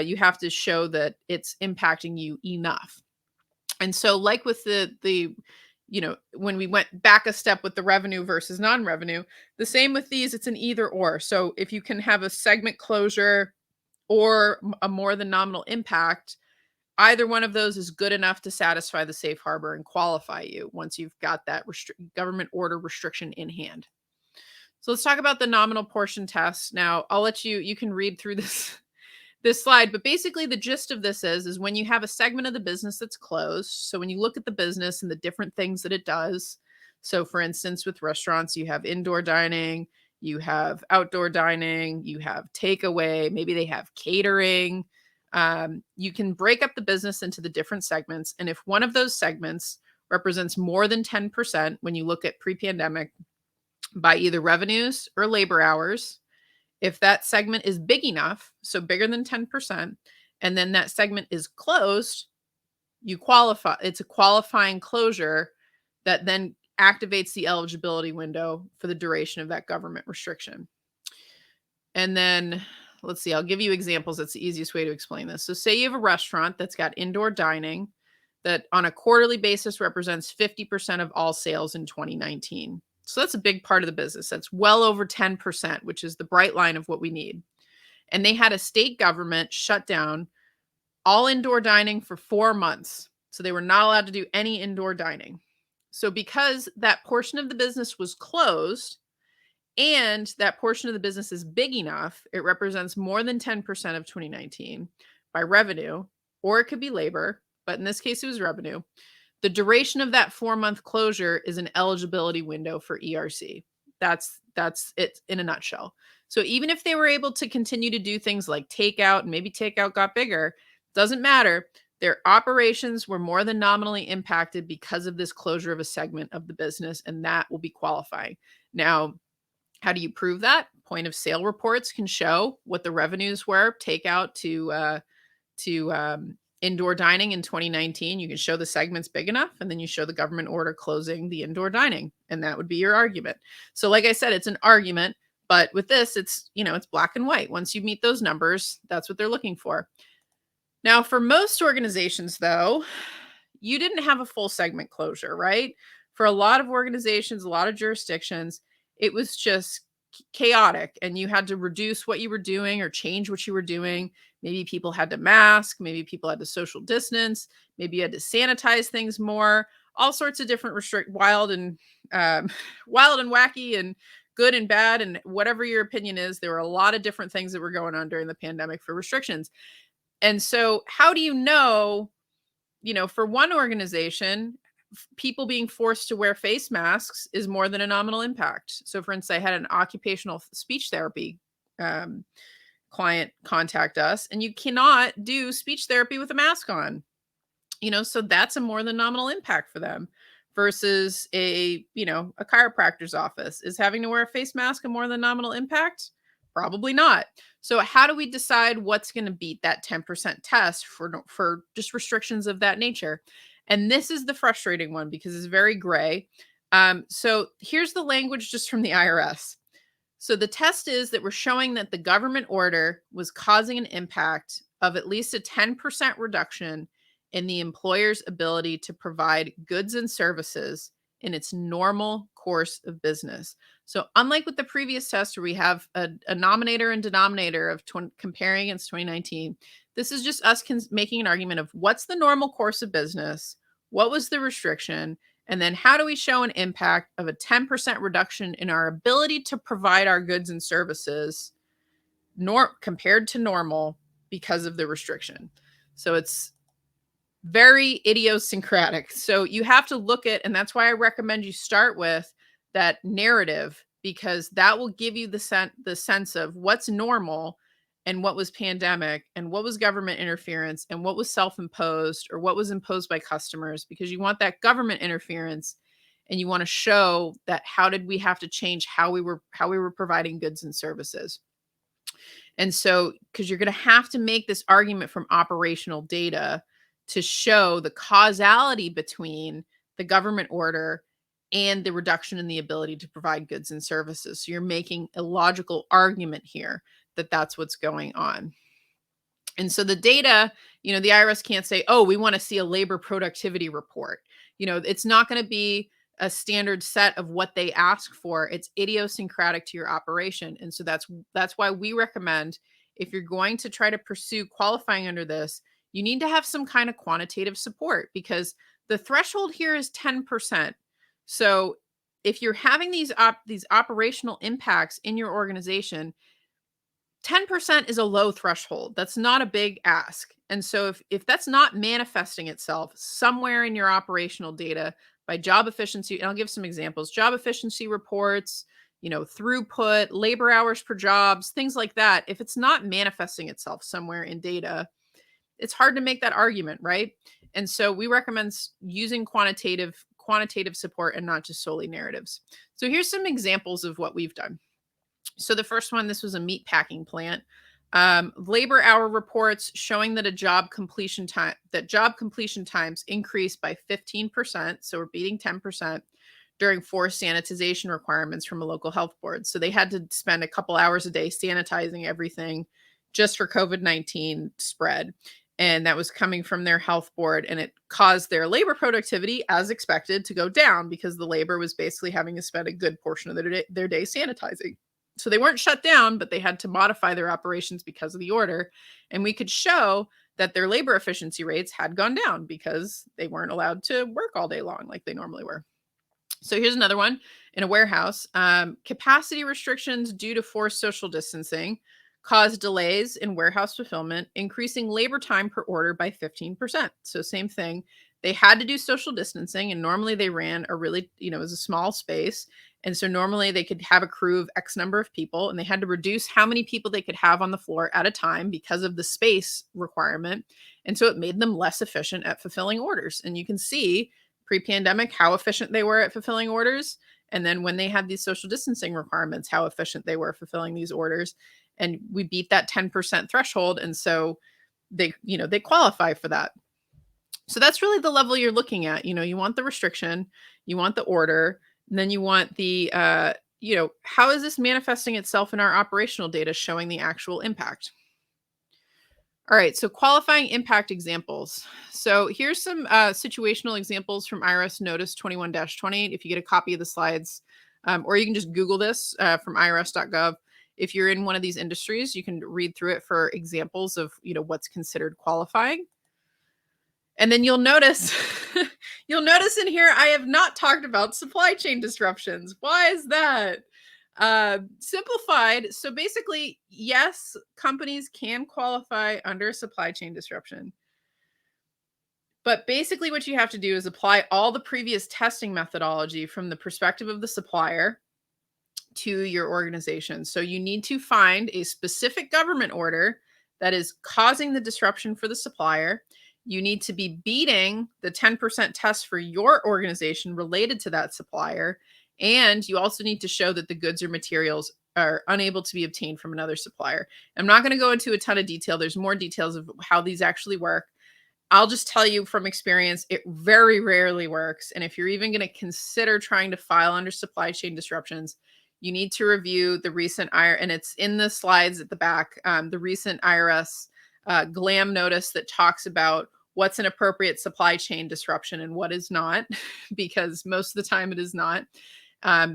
You have to show that it's impacting you enough. And so like with the when we went back a step with the revenue versus non-revenue, the same with these, it's an either or. So if you can have a segment closure or a more than nominal impact, either one of those is good enough to satisfy the safe harbor and qualify you once you've got that government order restriction in hand. So let's talk about the nominal portion test. Now, I'll let you can read through this this slide, but basically the gist of this is when you have a segment of the business that's closed. So when you look at the business and the different things that it does. So for instance, with restaurants, you have indoor dining, you have outdoor dining, you have takeaway, maybe they have catering. You can break up the business into the different segments. And if one of those segments represents more than 10% when you look at pre-pandemic by either revenues or labor hours, if that segment is big enough, so bigger than 10%, and then that segment is closed, you qualify. It's a qualifying closure that then activates the eligibility window for the duration of that government restriction. And then let's see, I'll give you examples. That's the easiest way to explain this. So say you have a restaurant that's got indoor dining that on a quarterly basis represents 50% of all sales in 2019. So that's a big part of the business. That's well over 10%, which is the bright line of what we need. And they had a state government shut down all indoor dining for 4 months. So they were not allowed to do any indoor dining. So because that portion of the business was closed and that portion of the business is big enough, it represents more than 10% of 2019 by revenue, or it could be labor, but in this case it was revenue. The duration of that 4-month closure is an eligibility window for ERC. That's it in a nutshell. So even if they were able to continue to do things like takeout, and maybe takeout got bigger, doesn't matter. Their operations were more than nominally impacted because of this closure of a segment of the business, and that will be qualifying. Now, how do you prove that? Point of sale reports can show what the revenues were, takeout to indoor dining in 2019. You can show the segments big enough, and then you show the government order closing the indoor dining, and that would be your argument. So like I said, it's an argument, but with this, it's black and white. Once you meet those numbers, that's what they're looking for. Now, for most organizations, though, you didn't have a full segment closure, right? For a lot of organizations, a lot of jurisdictions, it was just chaotic, and you had to reduce what you were doing or change what you were doing. Maybe people had to mask, maybe people had to social distance, maybe you had to sanitize things more, all sorts of different wild and wacky and good and bad, and whatever your opinion is, there were a lot of different things that were going on during the pandemic for restrictions. And so how do you know, for one organization, people being forced to wear face masks is more than a nominal impact. So for instance, I had an occupational speech therapy client contact us, and you cannot do speech therapy with a mask on, so that's a more than nominal impact for them versus a chiropractor's office. Is having to wear a face mask a more than nominal impact? Probably not. So how do we decide what's going to beat that 10% test for just restrictions of that nature? And this is the frustrating one because it's very gray. So here's the language just from the IRS. So the test is that we're showing that the government order was causing an impact of at least a 10% reduction in the employer's ability to provide goods and services in its normal course of business. So unlike with the previous test where we have a nominator and denominator of comparing against 2019, this is just us making an argument of what's the normal course of business, what was the restriction, and then how do we show an impact of a 10% reduction in our ability to provide our goods and services compared to normal because of the restriction. So it's very idiosyncratic. So you have to look at, and that's why I recommend you start with that narrative, because that will give you the sense of what's normal and what was pandemic and what was government interference and what was self-imposed or what was imposed by customers, because you want that government interference and you want to show that how did we have to change how we were providing goods and services. And so, because you're going to have to make this argument from operational data to show the causality between the government order and the reduction in the ability to provide goods and services. So you're making a logical argument here that that's what's going on. And so the data, the IRS can't say, oh, we want to see a labor productivity report. It's not going to be a standard set of what they ask for. It's idiosyncratic to your operation. And so that's why we recommend, if you're going to try to pursue qualifying under this, you need to have some kind of quantitative support, because the threshold here is 10%. So if you're having these operational impacts in your organization, 10% is a low threshold. That's not a big ask. And so if that's not manifesting itself somewhere in your operational data by job efficiency, and I'll give some examples, job efficiency reports, throughput, labor hours per jobs, things like that. If it's not manifesting itself somewhere in data, it's hard to make that argument, right? And so we recommend using quantitative support and not just solely narratives. So here's some examples of what we've done. So the first one, this was a meat packing plant. Labor hour reports showing that job completion times increased by 15%. So we're beating 10% during forced sanitization requirements from a local health board. So they had to spend a couple hours a day sanitizing everything just for COVID-19 spread. And that was coming from their health board. And it caused their labor productivity, as expected, to go down because the labor was basically having to spend a good portion of their day sanitizing. So they weren't shut down, but they had to modify their operations because of the order. And we could show that their labor efficiency rates had gone down because they weren't allowed to work all day long like they normally were. So here's another one in a warehouse. Capacity restrictions due to forced social distancing caused delays in warehouse fulfillment, increasing labor time per order by 15%. So same thing. They had to do social distancing, and normally they ran a really, it was a small space. And so normally they could have a crew of X number of people, and they had to reduce how many people they could have on the floor at a time because of the space requirement. And so it made them less efficient at fulfilling orders. And you can see pre-pandemic how efficient they were at fulfilling orders. And then when they had these social distancing requirements, how efficient they were fulfilling these orders. And we beat that 10% threshold. And so they qualify for that. So that's really the level you're looking at. You want the restriction, you want the order, and then you want the, how is this manifesting itself in our operational data showing the actual impact? All right, so qualifying impact examples. So here's some situational examples from IRS Notice 21-28. If you get a copy of the slides, or you can just Google this from irs.gov. If you're in one of these industries, you can read through it for examples of what's considered qualifying. And then you'll notice in here, I have not talked about supply chain disruptions. Why is that? Simplified. So basically, yes, companies can qualify under supply chain disruption. But basically what you have to do is apply all the previous testing methodology from the perspective of the supplier to your organization. So you need to find a specific government order that is causing the disruption for the supplier. You need to be beating the 10% test for your organization related to that supplier. And you also need to show that the goods or materials are unable to be obtained from another supplier. I'm not going to go into a ton of detail. There's more details of how these actually work. I'll just tell you from experience, it very rarely works. And if you're even going to consider trying to file under supply chain disruptions, you need to review the recent IRS, and it's in the slides at the back, the recent IRS GLAM notice that talks about what's an appropriate supply chain disruption and what is not, because most of the time it is not.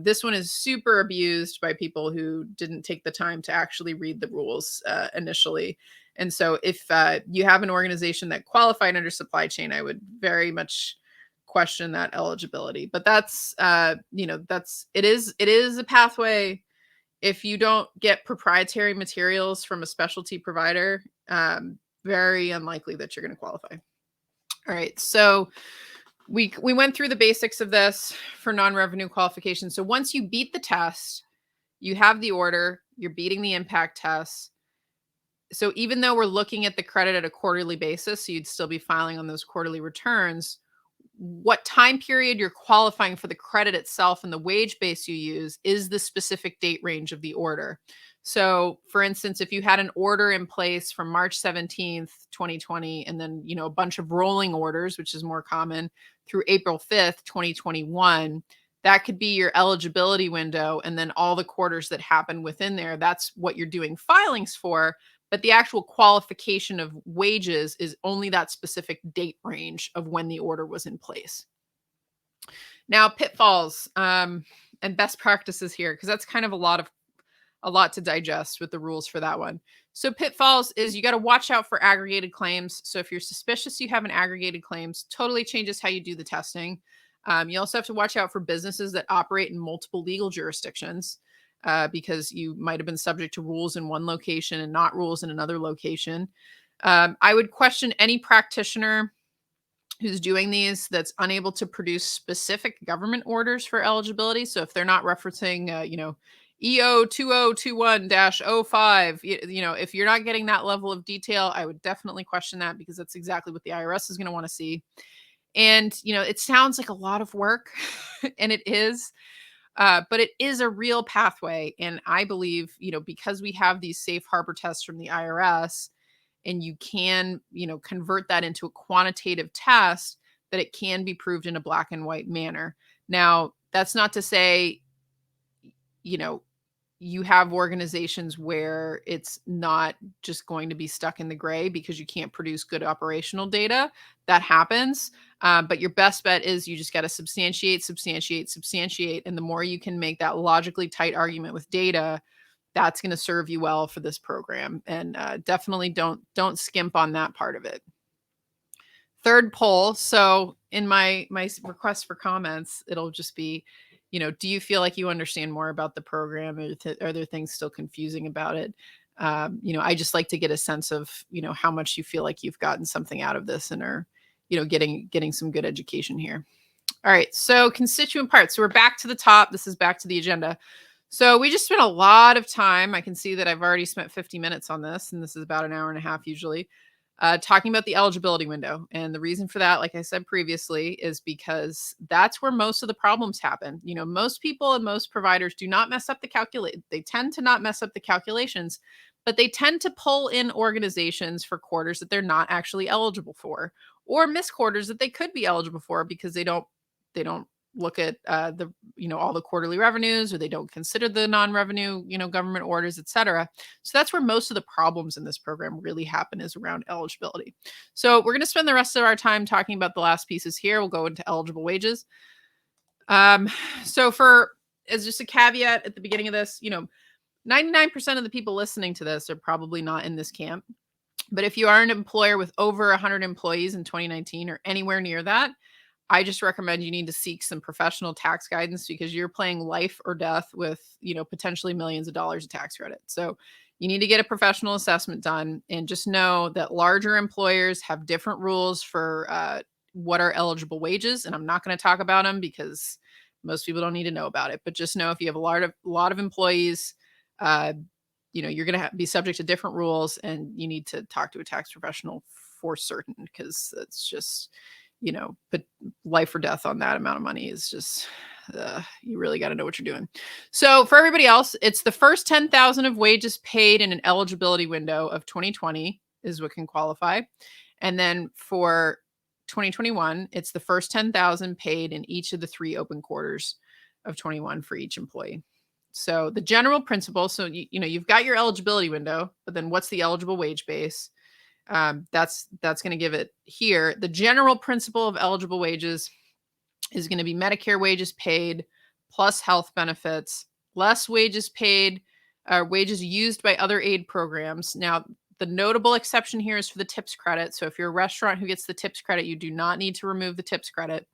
This one is super abused by people who didn't take the time to actually read the rules initially. And so if you have an organization that qualified under supply chain, I would very much question that eligibility. But that's, it is a pathway. If you don't get proprietary materials from a specialty provider, very unlikely that you're going to qualify. All right. So we went through the basics of this for non-revenue qualification. So once you beat the test, you have the order, you're beating the impact test. So even though we're looking at the credit at a quarterly basis, so you'd still be filing on those quarterly returns, what time period you're qualifying for the credit itself and the wage base you use is the specific date range of the order. So for instance, if you had an order in place from March 17th, 2020, and then, a bunch of rolling orders, which is more common, through April 5th, 2021, that could be your eligibility window. And then all the quarters that happen within there, that's what you're doing filings for. But the actual qualification of wages is only that specific date range of when the order was in place. Now, pitfalls and best practices here, because that's kind of a lot to digest with the rules for that one. So pitfalls is you got to watch out for aggregated claims. So if you're suspicious you have an aggregated claims, totally changes how you do the testing. You also have to watch out for businesses that operate in multiple legal jurisdictions. because you might have been subject to rules in one location and not rules in another location. I would question any practitioner who's doing these that's unable to produce specific government orders for eligibility. So if they're not referencing, EO 2021-05, if you're not getting that level of detail, I would definitely question that, because that's exactly what the IRS is going to want to see. And, it sounds like a lot of work, and it is, but it is a real pathway. And I believe, because we have these safe harbor tests from the IRS, and you can, convert that into a quantitative test, that it can be proved in a black and white manner. Now, that's not to say, you have organizations where it's not just going to be stuck in the gray because you can't produce good operational data. That happens. But your best bet is you just got to substantiate. And the more you can make that logically tight argument with data, that's going to serve you well for this program. And definitely don't skimp on that part of it. Third poll. So in my request for comments, it'll just be, do you feel like you understand more about the program? Are there things still confusing about it? I just like to get a sense of, how much you feel like you've gotten something out of this and are, getting some good education here. All right. So constituent parts. So we're back to the top. This is back to the agenda. So we just spent a lot of time. I can see that I've already spent 50 minutes on this, and this is about an hour and a half usually, talking about the eligibility window. And the reason for that, like I said previously, is because that's where most of the problems happen. Most people and most providers do not mess up the calculate. They tend to not mess up the calculations, but they tend to pull in organizations for quarters that they're not actually eligible for, or miss quarters that they could be eligible for because they don't look at all the quarterly revenues, or they don't consider the non-revenue, government orders, et cetera. So that's where most of the problems in this program really happen, is around eligibility. So we're going to spend the rest of our time talking about the last pieces here. We'll go into eligible wages. So as just a caveat at the beginning of this, 99% of the people listening to this are probably not in this camp. But if you are an employer with over 100 employees in 2019 or anywhere near that, I just recommend you need to seek some professional tax guidance, because you're playing life or death with, potentially millions of dollars of tax credit. So you need to get a professional assessment done, and just know that larger employers have different rules for what are eligible wages. And I'm not going to talk about them because most people don't need to know about it. But just know, if you have a lot of employees, you're going to be subject to different rules, and you need to talk to a tax professional for certain, because it's just, but life or death on that amount of money is just, you really got to know what you're doing. So for everybody else, it's the first 10,000 of wages paid in an eligibility window of 2020 is what can qualify. And then for 2021, it's the first 10,000 paid in each of the 3 open quarters of 21 for each employee. So the general principle, so you've got your eligibility window, but then what's the eligible wage base? That's going to give it here. The general principle of eligible wages is going to be Medicare wages paid plus health benefits, less wages paid, wages used by other aid programs. Now, the notable exception here is for the tips credit. So if you're a restaurant who gets the tips credit, you do not need to remove the tips credit.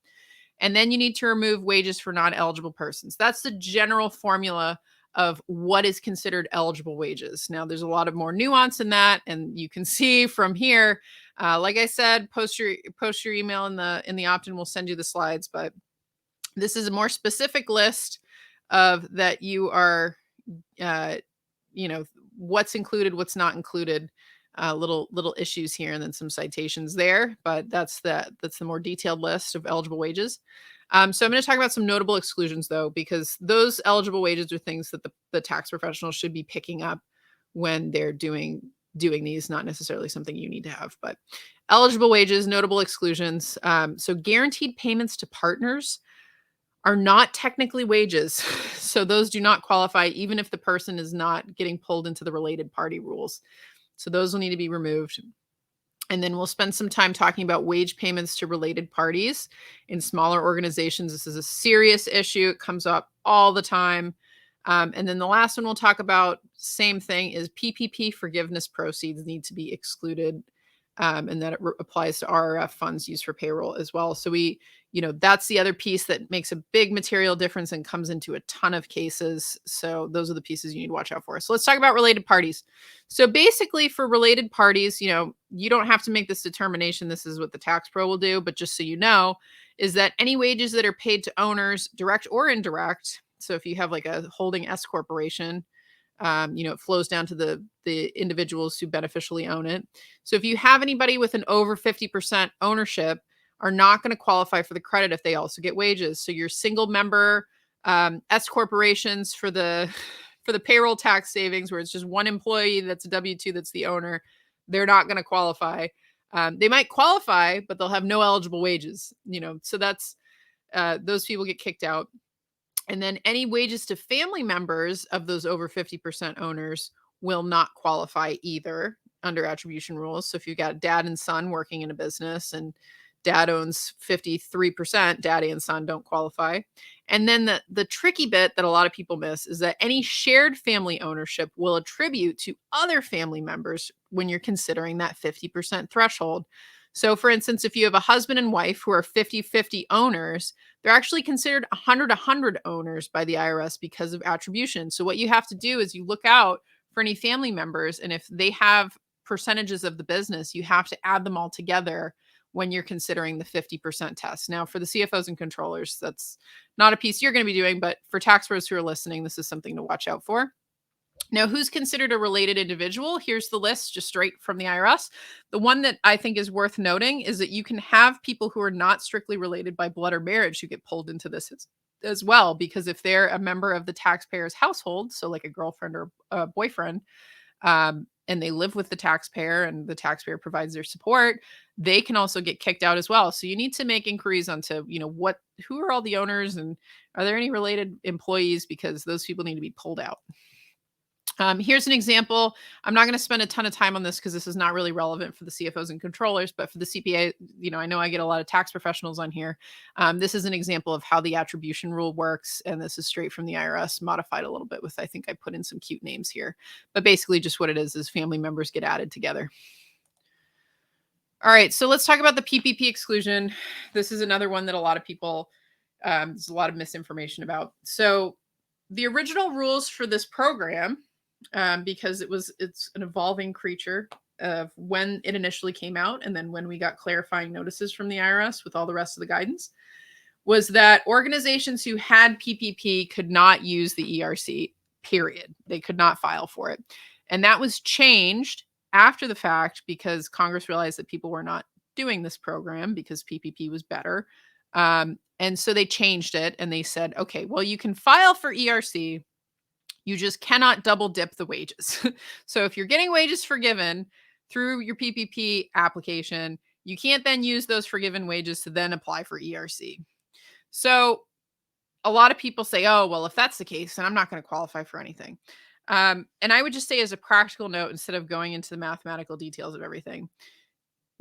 And then you need to remove wages for non-eligible persons. That's the general formula of what is considered eligible wages. Now, there's a lot of more nuance in that, and you can see from here. Like I said, post your email in the opt-in. We'll send you the slides, but this is a more specific list of that you are, what's included, what's not included. Little issues here, and then some citations there, but that's the more detailed list of eligible wages. So I'm going to talk about some notable exclusions, though, because those eligible wages are things that the tax professional should be picking up when they're doing these, not necessarily something you need to have. But eligible wages, notable exclusions. So guaranteed payments to partners are not technically wages. So those do not qualify, even if the person is not getting pulled into the related party rules. So those will need to be removed. And then we'll spend some time talking about wage payments to related parties in smaller organizations. This is a serious issue. It comes up all the time. And then the last one we'll talk about, same thing, is PPP forgiveness proceeds need to be excluded and that it applies to RRF funds used for payroll as well. So that's the other piece that makes a big material difference and comes into a ton of cases. So those are the pieces you need to watch out for. So let's talk about related parties. So basically for related parties, you don't have to make this determination. This is what the tax pro will do, but just so you know, is that any wages that are paid to owners, direct or indirect. So if you have like a holding S corporation, it flows down to the individuals who beneficially own it. So if you have anybody with an over 50% ownership, are not going to qualify for the credit if they also get wages. So your single member S corporations for the payroll tax savings, where it's just one employee that's a W-2 that's the owner, they're not going to qualify. They might qualify, but they'll have no eligible wages. So that's those people get kicked out. And then any wages to family members of those over 50% owners will not qualify either under attribution rules. So if you've got dad and son working in a business and dad owns 53%, daddy and son don't qualify. And then the tricky bit that a lot of people miss is that any shared family ownership will attribute to other family members when you're considering that 50% threshold. So for instance, if you have a husband and wife who are 50-50 owners, they're actually considered 100-100 owners by the IRS because of attribution. So what you have to do is you look out for any family members, and if they have percentages of the business, you have to add them all together when you're considering the 50% test. Now, for the CFOs and controllers, that's not a piece you're going to be doing, but for tax pros who are listening, this is something to watch out for. Now, who's considered a related individual? Here's the list just straight from the IRS. The one that I think is worth noting is that you can have people who are not strictly related by blood or marriage who get pulled into this as well, because if they're a member of the taxpayer's household, so like a girlfriend or a boyfriend, and they live with the taxpayer and the taxpayer provides their support, they can also get kicked out as well. So you need to make inquiries onto, who are all the owners and are there any related employees, because those people need to be pulled out. Here's an example. I'm not going to spend a ton of time on this because this is not really relevant for the CFOs and controllers, but for the CPA, I know I get a lot of tax professionals on here. This is an example of how the attribution rule works. And this is straight from the IRS, modified a little bit with, I think I put in some cute names here, but basically just what it is family members get added together. All right, so let's talk about the PPP exclusion. This is another one that a lot of people, there's a lot of misinformation about. So the original rules for this program, because it's an evolving creature of when it initially came out and then when we got clarifying notices from the IRS with all the rest of the guidance, was that organizations who had PPP could not use the ERC, period. They could not file for it. And that was changed after the fact because Congress realized that people were not doing this program because PPP was better. And so they changed it and they said, okay, well, you can file for ERC. You just cannot double dip the wages. So if you're getting wages forgiven through your PPP application, you can't then use those forgiven wages to then apply for ERC. So a lot of people say, oh, well, if that's the case, then I'm not going to qualify for anything. And I would just say as a practical note, instead of going into the mathematical details of everything,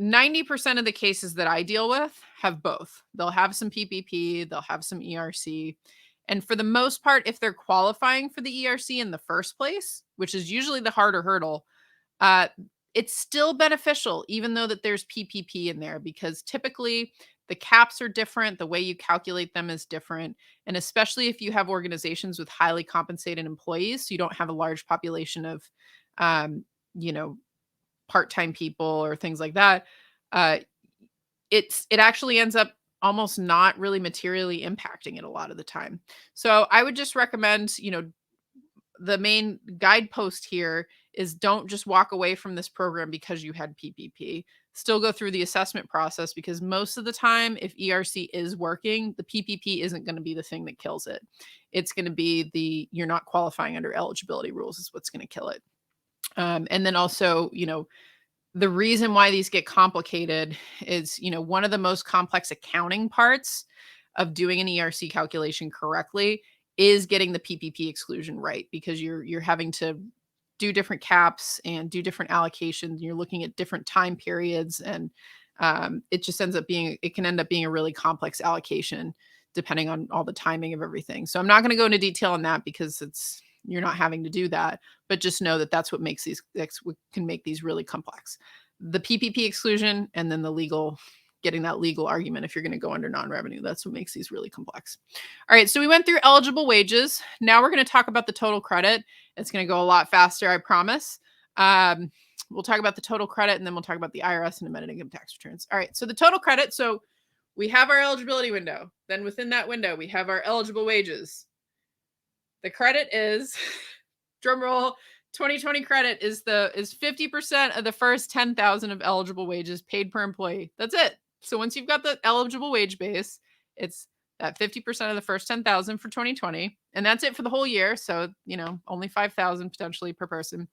90% of the cases that I deal with have both. They'll have some PPP, they'll have some ERC. And for the most part, if they're qualifying for the ERC in the first place, which is usually the harder hurdle, it's still beneficial, even though that there's PPP in there, because typically the caps are different. The way you calculate them is different. And especially if you have organizations with highly compensated employees, so you don't have a large population of, part-time people or things like that, it actually ends up almost not really materially impacting it a lot of the time. So I would just recommend, the main guidepost here is don't just walk away from this program because you had PPP. Still go through the assessment process, because most of the time, if ERC is working, the PPP isn't going to be the thing that kills it. It's going to be you're not qualifying under eligibility rules is what's going to kill it. And then also, the reason why these get complicated is, one of the most complex accounting parts of doing an ERC calculation correctly is getting the PPP exclusion right, because you're having to do different caps and do different allocations. You're looking at different time periods, and it just it can end up being a really complex allocation depending on all the timing of everything. So I'm not going to go into detail on that because you're not having to do that, but just know that that's what can make these really complex. the PPP exclusion, and then the legal, getting that legal argument if you're going to go under non-revenue. That's what makes these really complex. All right, so we went through eligible wages. Now we're going to talk about the total credit. It's going to go a lot faster, I promise. We'll talk about the total credit, and then we'll talk about the IRS and amended income tax returns. All right, so the total credit. So we have our eligibility window. Then within that window, we have our eligible wages. The credit is, drum roll, 2020 credit is 50% of the first 10,000 of eligible wages paid per employee. That's it. So once you've got the eligible wage base, it's that 50% of the first 10,000 for 2020, and that's it for the whole year. So, only 5,000 potentially per person.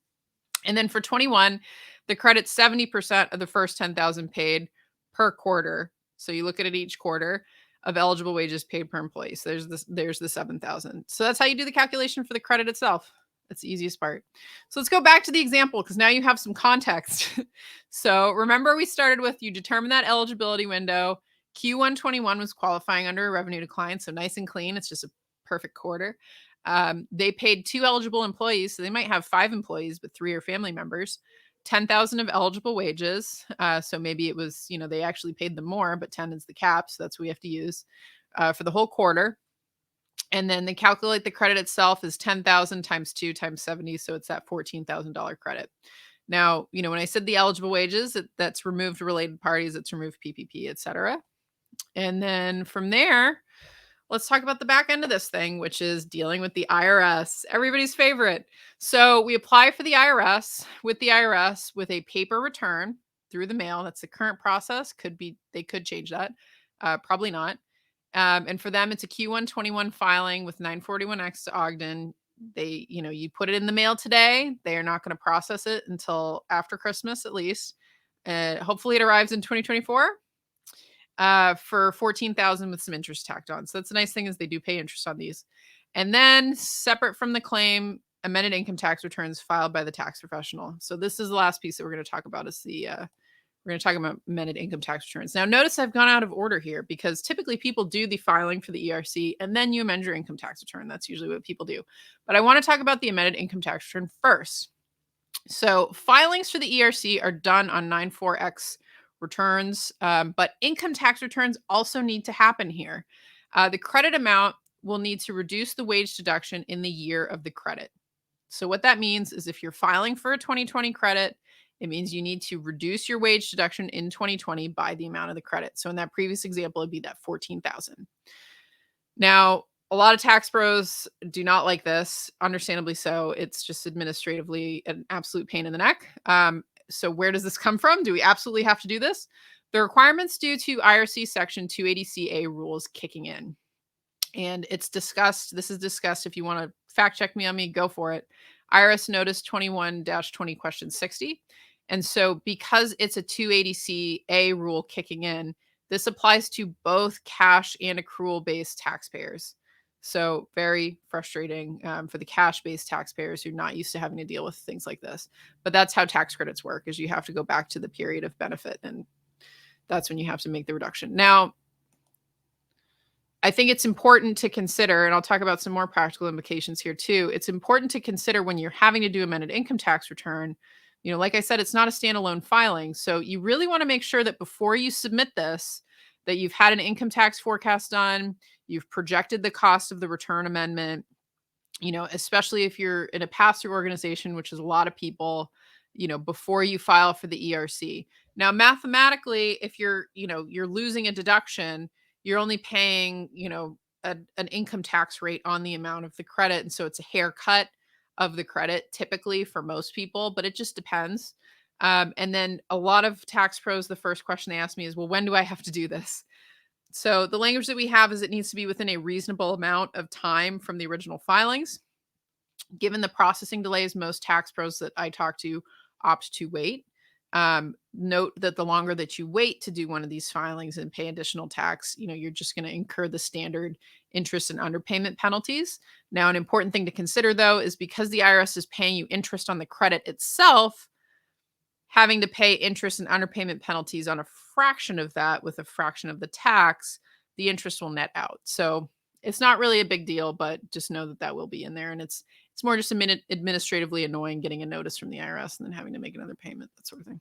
And then for 21, the credit's 70% of the first 10,000 paid per quarter. So you look at it each quarter of eligible wages paid per employee. So there's the 7,000. So that's how you do the calculation for the credit itself. That's the easiest part. So let's go back to the example because now you have some context. So remember we started with, you determine that eligibility window. Q121 was qualifying under a revenue decline. So nice and clean. It's just a perfect quarter. They paid 2 eligible employees. So they might have 5 employees, but 3 are family members. 10,000 of eligible wages. So maybe it was, they actually paid them more, but 10 is the cap. So that's what we have to use for the whole quarter. And then they calculate the credit itself is 10,000 times 2 times 70. So it's that $14,000 credit. Now, when I said the eligible wages, that's removed related parties, it's removed PPP, et cetera. And then from there, let's talk about the back end of this thing, which is dealing with the IRS, everybody's favorite. So we apply for the IRS with a paper return through the mail. That's the current process. They could change that. Probably not. And for them, it's a Q121 filing with 941X to Ogden. You put it in the mail today. They are not going to process it until after Christmas, at least. Hopefully it arrives in 2024. For 14,000 with some interest tacked on. So that's the nice thing is they do pay interest on these. And then separate from the claim, amended income tax returns filed by the tax professional. So this is the last piece that we're going to talk about is we're going to talk about amended income tax returns. Now notice I've gone out of order here because typically people do the filing for the ERC and then you amend your income tax return. That's usually what people do. But I want to talk about the amended income tax return first. So filings for the ERC are done on 94X returns, but income tax returns also need to happen here. The credit amount will need to reduce the wage deduction in the year of the credit. So what that means is if you're filing for a 2020 credit, it means you need to reduce your wage deduction in 2020 by the amount of the credit. So in that previous example, it'd be that 14,000. Now, a lot of tax pros do not like this, understandably so. It's just administratively an absolute pain in the neck. So where does this come from? Do we absolutely have to do this? The requirements due to IRC Section 280CA rules kicking in. And it's discussed. This is discussed. If you want to fact check me on me, go for it. IRS Notice 21-20 question 60. And so because it's a 280CA rule kicking in, this applies to both cash and accrual-based taxpayers. So very frustrating for the cash-based taxpayers who are not used to having to deal with things like this. But that's how tax credits work, is you have to go back to the period of benefit, and that's when you have to make the reduction. Now, I think it's important to consider, and I'll talk about some more practical implications here too. It's important to consider when you're having to do amended income tax return. Like I said, it's not a standalone filing. So you really want to make sure that before you submit this, that you've had an income tax forecast done, you've projected the cost of the return amendment, especially if you're in a pass-through organization, which is a lot of people, before you file for the ERC. Now, mathematically, if you're losing a deduction, you're only paying, an income tax rate on the amount of the credit. And so it's a haircut of the credit typically for most people, but it just depends. And then a lot of tax pros, the first question they ask me is, well, when do I have to do this? So the language that we have is it needs to be within a reasonable amount of time from the original filings. Given the processing delays, most tax pros that I talk to opt to wait. Note that the longer that you wait to do one of these filings and pay additional tax, you're just going to incur the standard interest and underpayment penalties. Now, an important thing to consider, though, is because the IRS is paying you interest on the credit itself, having to pay interest and underpayment penalties on a fraction of that with a fraction of the tax, the interest will net out. So it's not really a big deal, but just know that that will be in there. And it's more just administratively annoying getting a notice from the IRS and then having to make another payment, that sort of thing.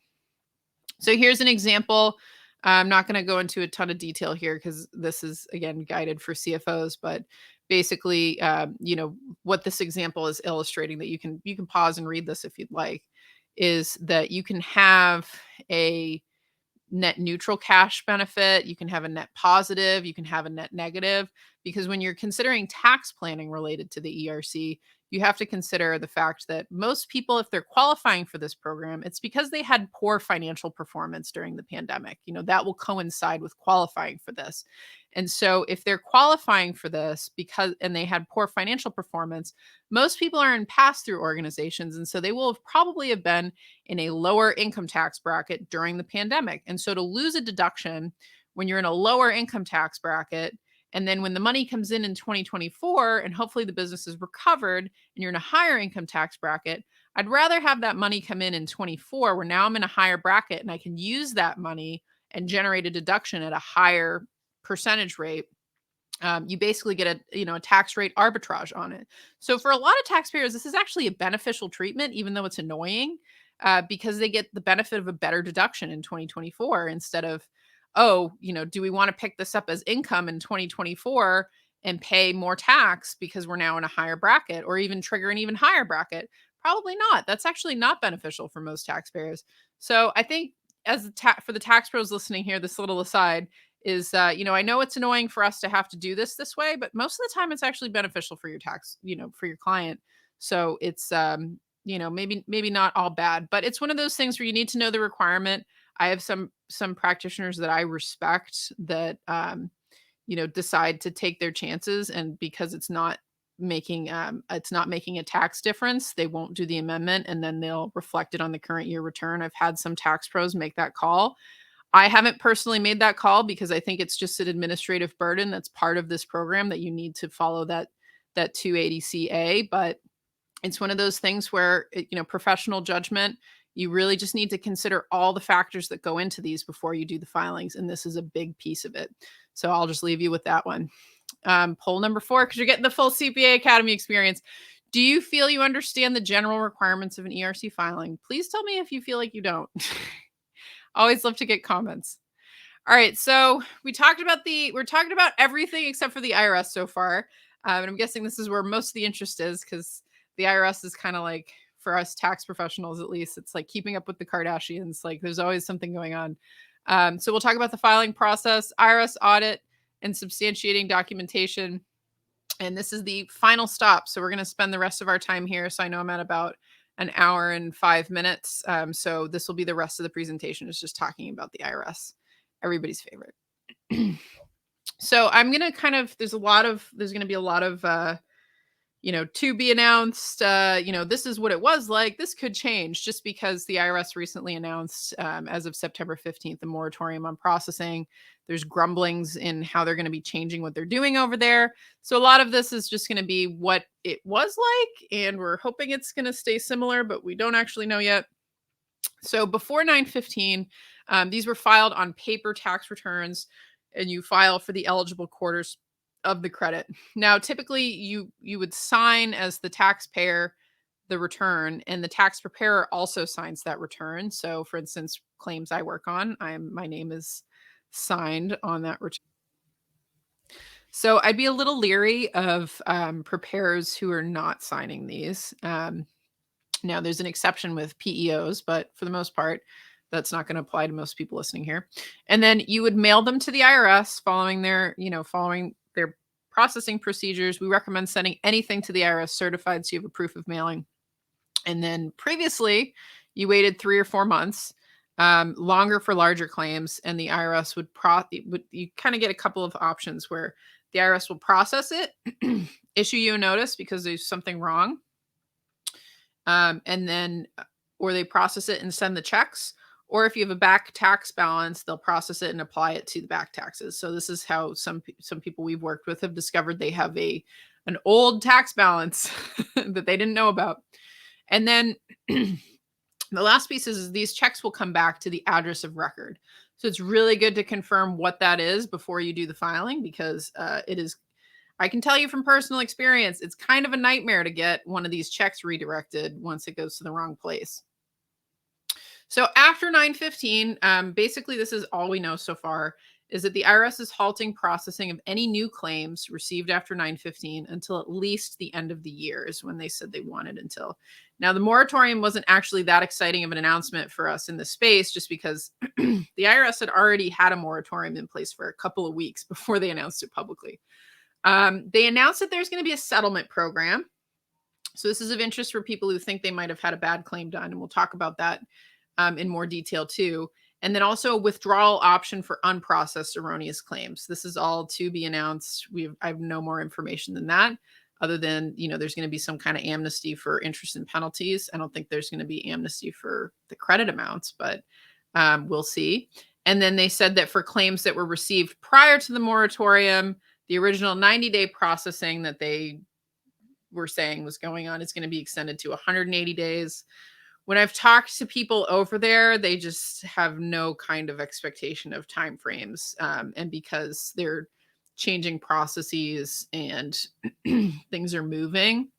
So here's an example. I'm not going to go into a ton of detail here because this is, again, guided for CFOs, but basically, what this example is illustrating, that you can pause and read this if you'd like, is that you can have a net neutral cash benefit, you can have a net positive, you can have a net negative, because when you're considering tax planning related to the ERC, you have to consider the fact that most people, if they're qualifying for this program, it's because they had poor financial performance during the pandemic. That will coincide with qualifying for this. And so if they're qualifying for this and they had poor financial performance, most people are in pass-through organizations. And so they will have probably have been in a lower income tax bracket during the pandemic. And so to lose a deduction when you're in a lower income tax bracket, and then when the money comes in 2024, and hopefully the business is recovered and you're in a higher income tax bracket, I'd rather have that money come in 24, where now I'm in a higher bracket and I can use that money and generate a deduction at a higher percentage rate. You basically get a tax rate arbitrage on it. So for a lot of taxpayers, this is actually a beneficial treatment, even though it's annoying, because they get the benefit of a better deduction in 2024 instead of, do we want to pick this up as income in 2024 and pay more tax because we're now in a higher bracket, or even trigger an even higher bracket? Probably not. That's actually not beneficial for most taxpayers. So I think, for the tax pros listening here, this little aside is, I know it's annoying for us to have to do this way, but most of the time it's actually beneficial for your tax, for your client. So it's, maybe not all bad, but it's one of those things where you need to know the requirement. I have some practitioners that I respect that, decide to take their chances, and because it's not making a tax difference, they won't do the amendment, and then they'll reflect it on the current year return. I've had some tax pros make that call. I haven't personally made that call because I think it's just an administrative burden that's part of this program, that you need to follow that 280CA. But it's one of those things where, professional judgment, you really just need to consider all the factors that go into these before you do the filings. And this is a big piece of it. So I'll just leave you with that one. Poll number 4, because you're getting the full CPA Academy experience. Do you feel you understand the general requirements of an ERC filing? Please tell me if you feel like you don't. Always love to get comments. All right, so we're talking about everything except for the IRS so far. And I'm guessing this is where most of the interest is, because the IRS is kind of like, for us tax professionals at least, it's like keeping up with the Kardashians. Like, there's always something going on. So we'll talk about the filing process, IRS audit, and substantiating documentation. And this is the final stop. So we're going to spend the rest of our time here. So I know I'm at about an hour and 5 minutes. So this will be the rest of the presentation, is just talking about the IRS, everybody's favorite. So I'm going to there's going to be a lot of, to be announced. This is what it was like. This could change, just because the IRS recently announced, as of September 15th, the moratorium on processing. There's grumblings in how they're going to be changing what they're doing over there. So a lot of this is just going to be what it was like, and we're hoping it's going to stay similar, but we don't actually know yet. So before 9/15, these were filed on paper tax returns, and you file for the eligible quarters of the credit. Now, typically you would sign, as the taxpayer, the return, and the tax preparer also signs that return. So for instance, claims I work on, my name is signed on that return. So I'd be a little leery of preparers who are not signing these. Now, there's an exception with PEOs, but for the most part, that's not going to apply to most people listening here. And then you would mail them to the IRS following their processing procedures. We recommend sending anything to the IRS certified, so you have a proof of mailing. And then previously, you waited 3 or 4 months, longer for larger claims, and the IRS you kind of get a couple of options where the IRS will process it, issue you a notice because there's something wrong, and then, or they process it and send the checks. Or if you have a back tax balance, they'll process it and apply it to the back taxes. So this is how some people we've worked with have discovered they have an old tax balance that they didn't know about. And then the last piece is these checks will come back to the address of record. So it's really good to confirm what that is before you do the filing, because it is, I can tell you from personal experience, it's kind of a nightmare to get one of these checks redirected once it goes to the wrong place. So after 9/15, basically this is all we know so far, is that the IRS is halting processing of any new claims received after 9/15 until at least the end of the year is when they said they wanted until. Now the moratorium wasn't actually that exciting of an announcement for us in the space just because the IRS had already had a moratorium in place for a couple of weeks before they announced it publicly. They announced that there's going to be a settlement program. So this is of interest for people who think they might have had a bad claim done, and we'll talk about that in more detail too. And then also a withdrawal option for unprocessed erroneous claims. This is all to be announced. I have no more information than that, other than there's going to be some kind of amnesty for interest and penalties. I don't think there's going to be amnesty for the credit amounts, but we'll see. And then they said that for claims that were received prior to the moratorium, the original 90-day processing that they were saying was going on is going to be extended to 180 days. When I've talked to people over there, they just have no kind of expectation of timeframes. And because they're changing processes and things are moving,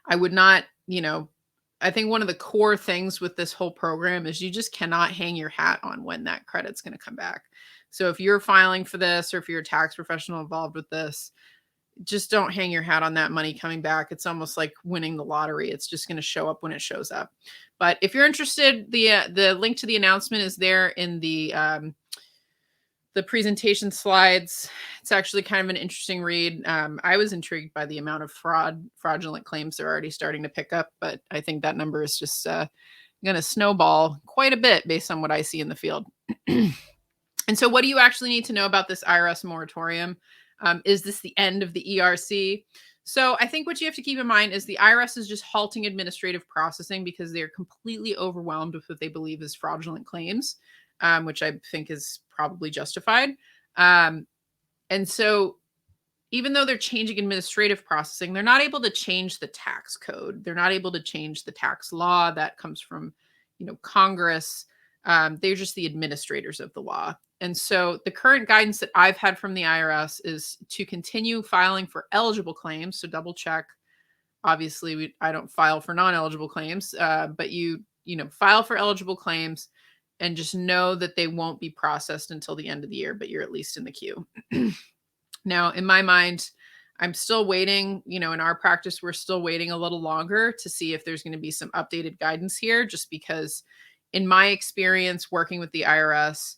I would not, I think one of the core things with this whole program is you just cannot hang your hat on when that credit's going to come back. So if you're filing for this, or if you're a tax professional involved with this, just don't hang your hat on that money coming back. It's almost like winning the lottery. It's just going to show up when it shows up. But if you're interested, the link to the announcement is there in the presentation slides. It's actually kind of an interesting read. I was intrigued by the amount of fraudulent claims they're already starting to pick up, but I think that number is just going to snowball quite a bit based on what I see in the field. And so what do you actually need to know about this IRS moratorium? Is this the end of the ERC? So I think what you have to keep in mind is the IRS is just halting administrative processing because they're completely overwhelmed with what they believe is fraudulent claims, which I think is probably justified. And so even though they're changing administrative processing, they're not able to change the tax code. They're not able to change the tax law that comes from, Congress. They're just the administrators of the law. And so the current guidance that I've had from the IRS is to continue filing for eligible claims. So double check. Obviously, I don't file for non-eligible claims, but you file for eligible claims and just know that they won't be processed until the end of the year, but you're at least in the queue. Now, in my mind, I'm still waiting. In our practice, we're still waiting a little longer to see if there's going to be some updated guidance here, just because in my experience working with the IRS,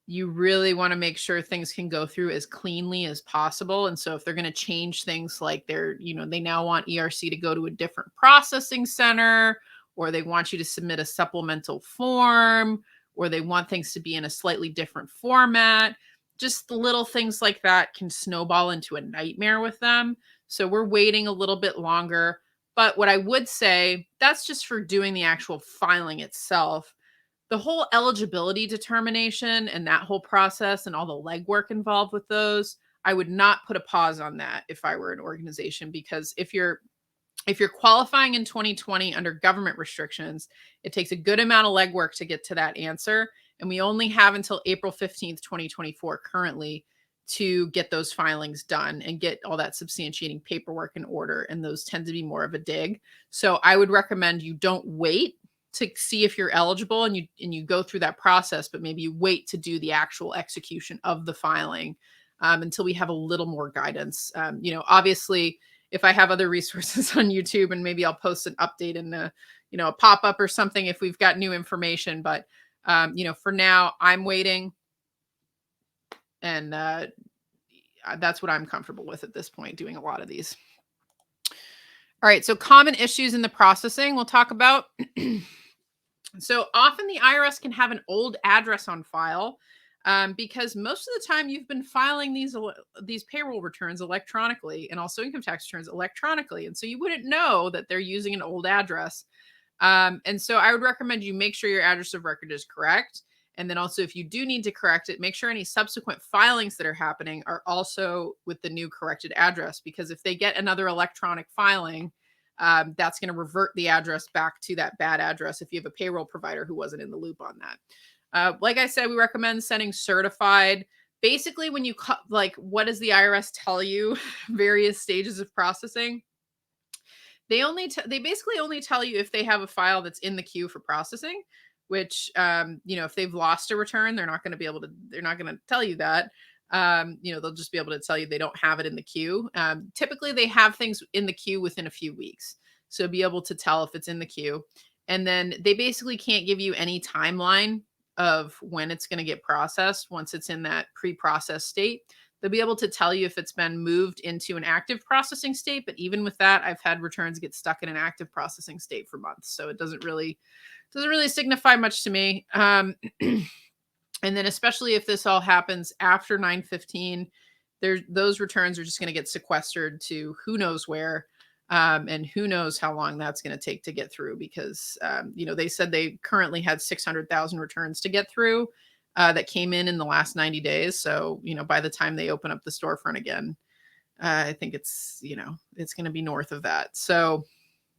you really want to make sure things can go through as cleanly as possible. And so if they're going to change things like they now want ERC to go to a different processing center, or they want you to submit a supplemental form, or they want things to be in a slightly different format, just the little things like that can snowball into a nightmare with them. So we're waiting a little bit longer. But what I would say, that's just for doing the actual filing itself. The whole eligibility determination and that whole process and all the legwork involved with those, I would not put a pause on that if I were an organization, because if you're qualifying in 2020 under government restrictions, it takes a good amount of legwork to get to that answer. And we only have until April 15th, 2024 currently to get those filings done and get all that substantiating paperwork in order. And those tend to be more of a dig. So I would recommend you don't wait to see if you're eligible and you go through that process, but maybe you wait to do the actual execution of the filing until we have a little more guidance. Obviously, if I have other resources on YouTube, and maybe I'll post an update in a pop-up or something if we've got new information. But for now, I'm waiting, and that's what I'm comfortable with at this point, doing a lot of these. All right, so common issues in the processing we'll talk about. So often the IRS can have an old address on file because most of the time you've been filing these payroll returns electronically, and also income tax returns electronically. And so you wouldn't know that they're using an old address. And so I would recommend you make sure your address of record is correct. And then also, if you do need to correct it, make sure any subsequent filings that are happening are also with the new corrected address, because if they get another electronic filing, that's going to revert the address back to that bad address if you have a payroll provider who wasn't in the loop on that. Like I said, we recommend sending certified. Basically, when you what does the IRS tell you? Various stages of processing. they basically only tell you if they have a file that's in the queue for processing, which if they've lost a return, they're not going to tell you that. They'll just be able to tell you they don't have it in the queue. Typically they have things in the queue within a few weeks. So be able to tell if it's in the queue. And then they basically can't give you any timeline of when it's going to get processed once it's in that pre-processed state. They'll be able to tell you if it's been moved into an active processing state, but even with that, I've had returns get stuck in an active processing state for months. So it doesn't really signify much to me. And then especially if this all happens after 9/15, those returns are just going to get sequestered to who knows where. And who knows how long that's going to take to get through, because they said they currently had 600,000 returns to get through that came in the last 90 days. So, by the time they open up the storefront again, I think it's going to be north of that. So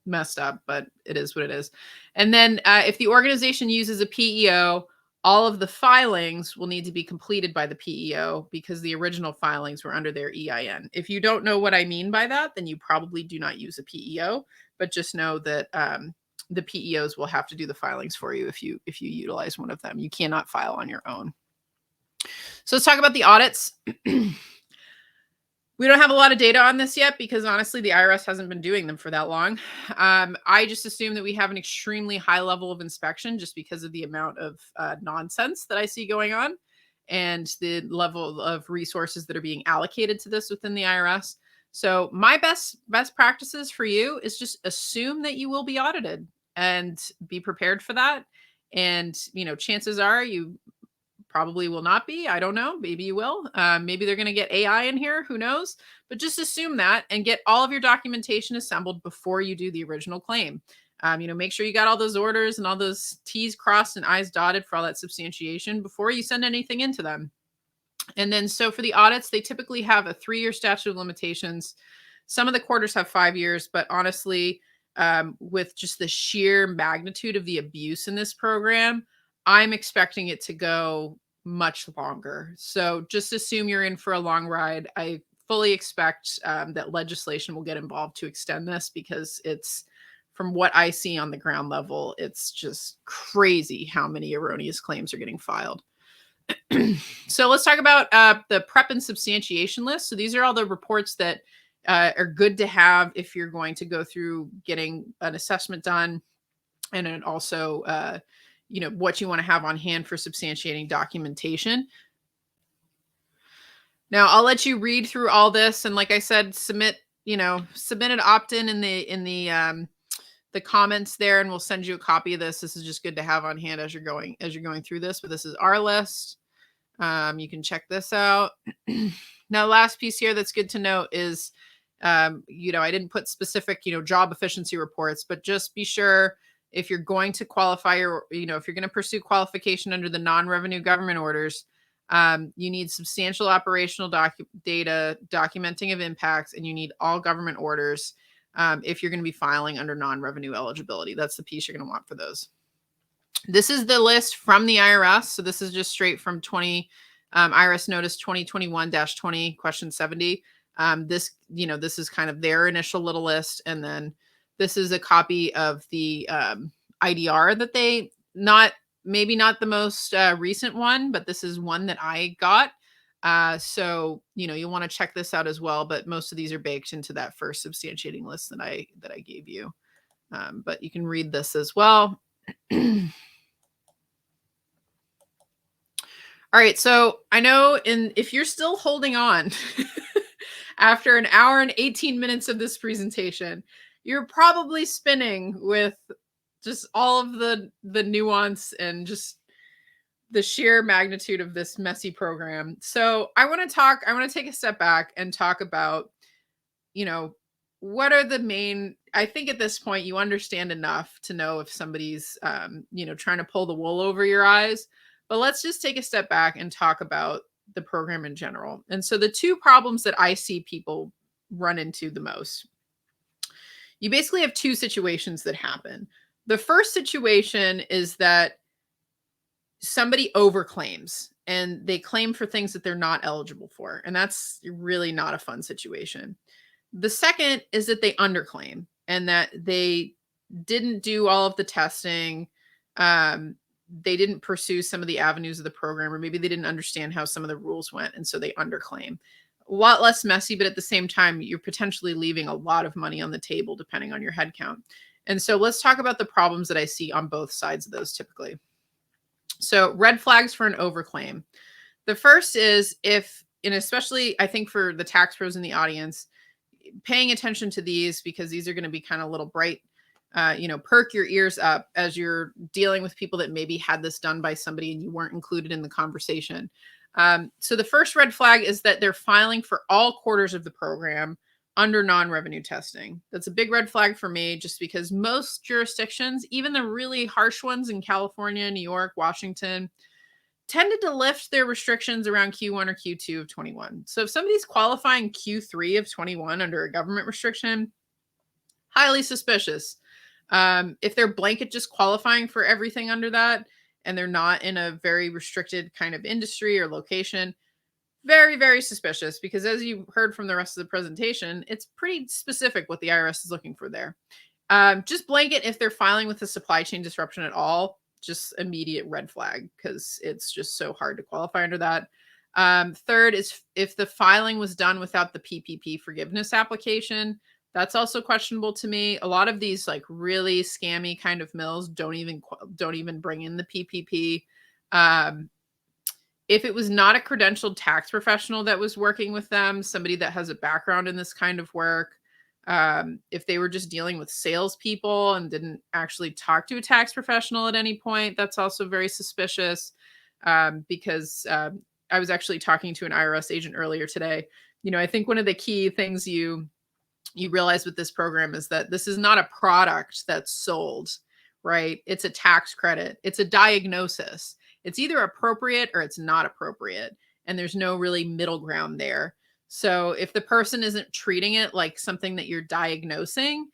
messed up, but it is what it is. And then if the organization uses a PEO, all of the filings will need to be completed by the PEO because the original filings were under their EIN. If you don't know what I mean by that, then you probably do not use a PEO, but just know that the PEOs will have to do the filings for you if you utilize one of them. You cannot file on your own. So let's talk about the audits. We don't have a lot of data on this yet because honestly, the IRS hasn't been doing them for that long. I just assume that we have an extremely high level of inspection just because of the amount of nonsense that I see going on and the level of resources that are being allocated to this within the IRS. So my best practices for you is just assume that you will be audited and be prepared for that. And, chances are you probably will not be. I don't know. Maybe you will. Maybe they're going to get AI in here. Who knows? But just assume that and get all of your documentation assembled before you do the original claim. Make sure you got all those orders and all those T's crossed and I's dotted for all that substantiation before you send anything into them. And then, so for the audits, they typically have a 3-year statute of limitations. Some of the quarters have 5 years, but honestly, with just the sheer magnitude of the abuse in this program, I'm expecting it to go much longer. So just assume you're in for a long ride. I fully expect that legislation will get involved to extend this because it's, from what I see on the ground level, it's just crazy how many erroneous claims are getting filed. So let's talk about the prep and substantiation list. So these are all the reports that are good to have if you're going to go through getting an assessment done, and then also what you want to have on hand for substantiating documentation. Now I'll let you read through all this, and like I said, submit an opt-in in the comments there, and we'll send you a copy of this. This is just good to have on hand as you're going through this. But this is our list. You can check this out. Now, last piece here that's good to note is, I didn't put specific, job efficiency reports, but just be sure if you're going to qualify or, if you're going to pursue qualification under the non-revenue government orders, you need substantial operational data, documenting of impacts, and you need all government orders if you're going to be filing under non-revenue eligibility. That's the piece you're going to want for those. This is the list from the IRS. So this is just straight from IRS Notice 2021-20, question 70. This is kind of their initial little list. And then this is a copy of the IDR that maybe not the most recent one, but this is one that I got. So, you'll want to check this out as well, but most of these are baked into that first substantiating list that I gave you. But you can read this as well. All right. So I know if you're still holding on after an hour and 18 minutes of this presentation, you're probably spinning with just all of the nuance and just the sheer magnitude of this messy program. So I want to take a step back and talk about, what are the main, I think at this point you understand enough to know if somebody's, trying to pull the wool over your eyes. But let's just take a step back and talk about the program in general. And so the two problems that I see people run into the most, you basically have two situations that happen. The first situation is that somebody overclaims and they claim for things that they're not eligible for. And that's really not a fun situation. The second is that they underclaim and that they didn't do all of the testing. They didn't pursue some of the avenues of the program, or maybe they didn't understand how some of the rules went, and so they underclaim. A lot less messy, but at the same time, you're potentially leaving a lot of money on the table depending on your headcount. And so let's talk about the problems that I see on both sides of those typically. So red flags for an overclaim. The first is if, and especially I think for the tax pros in the audience, paying attention to these, because these are going to be kind of little bright, perk your ears up as you're dealing with people that maybe had this done by somebody and you weren't included in the conversation. So the first red flag is that they're filing for all quarters of the program under non-revenue testing. That's a big red flag for me, just because most jurisdictions, even the really harsh ones in California, New York, Washington, tended to lift their restrictions around Q1 or Q2 of 21. So if somebody's qualifying Q3 of 21 under a government restriction, highly suspicious. If they're blanket just qualifying for everything under that, and they're not in a very restricted kind of industry or location, very, very suspicious, because as you heard from the rest of the presentation, it's pretty specific what the IRS is looking for there. Just blanket, if they're filing with a supply chain disruption at all, just immediate red flag, because it's just so hard to qualify under that. Third is if the filing was done without the PPP forgiveness application. That's also questionable to me. A lot of these like really scammy kind of mills don't even bring in the PPP. If it was not a credentialed tax professional that was working with them, somebody that has a background in this kind of work, if they were just dealing with salespeople and didn't actually talk to a tax professional at any point, that's also very suspicious. Because I was actually talking to an IRS agent earlier today. I think one of the key things you realize with this program is that this is not a product that's sold, right? It's a tax credit. It's a diagnosis. It's either appropriate or it's not appropriate. And there's no really middle ground there. So if the person isn't treating it like something that you're diagnosing,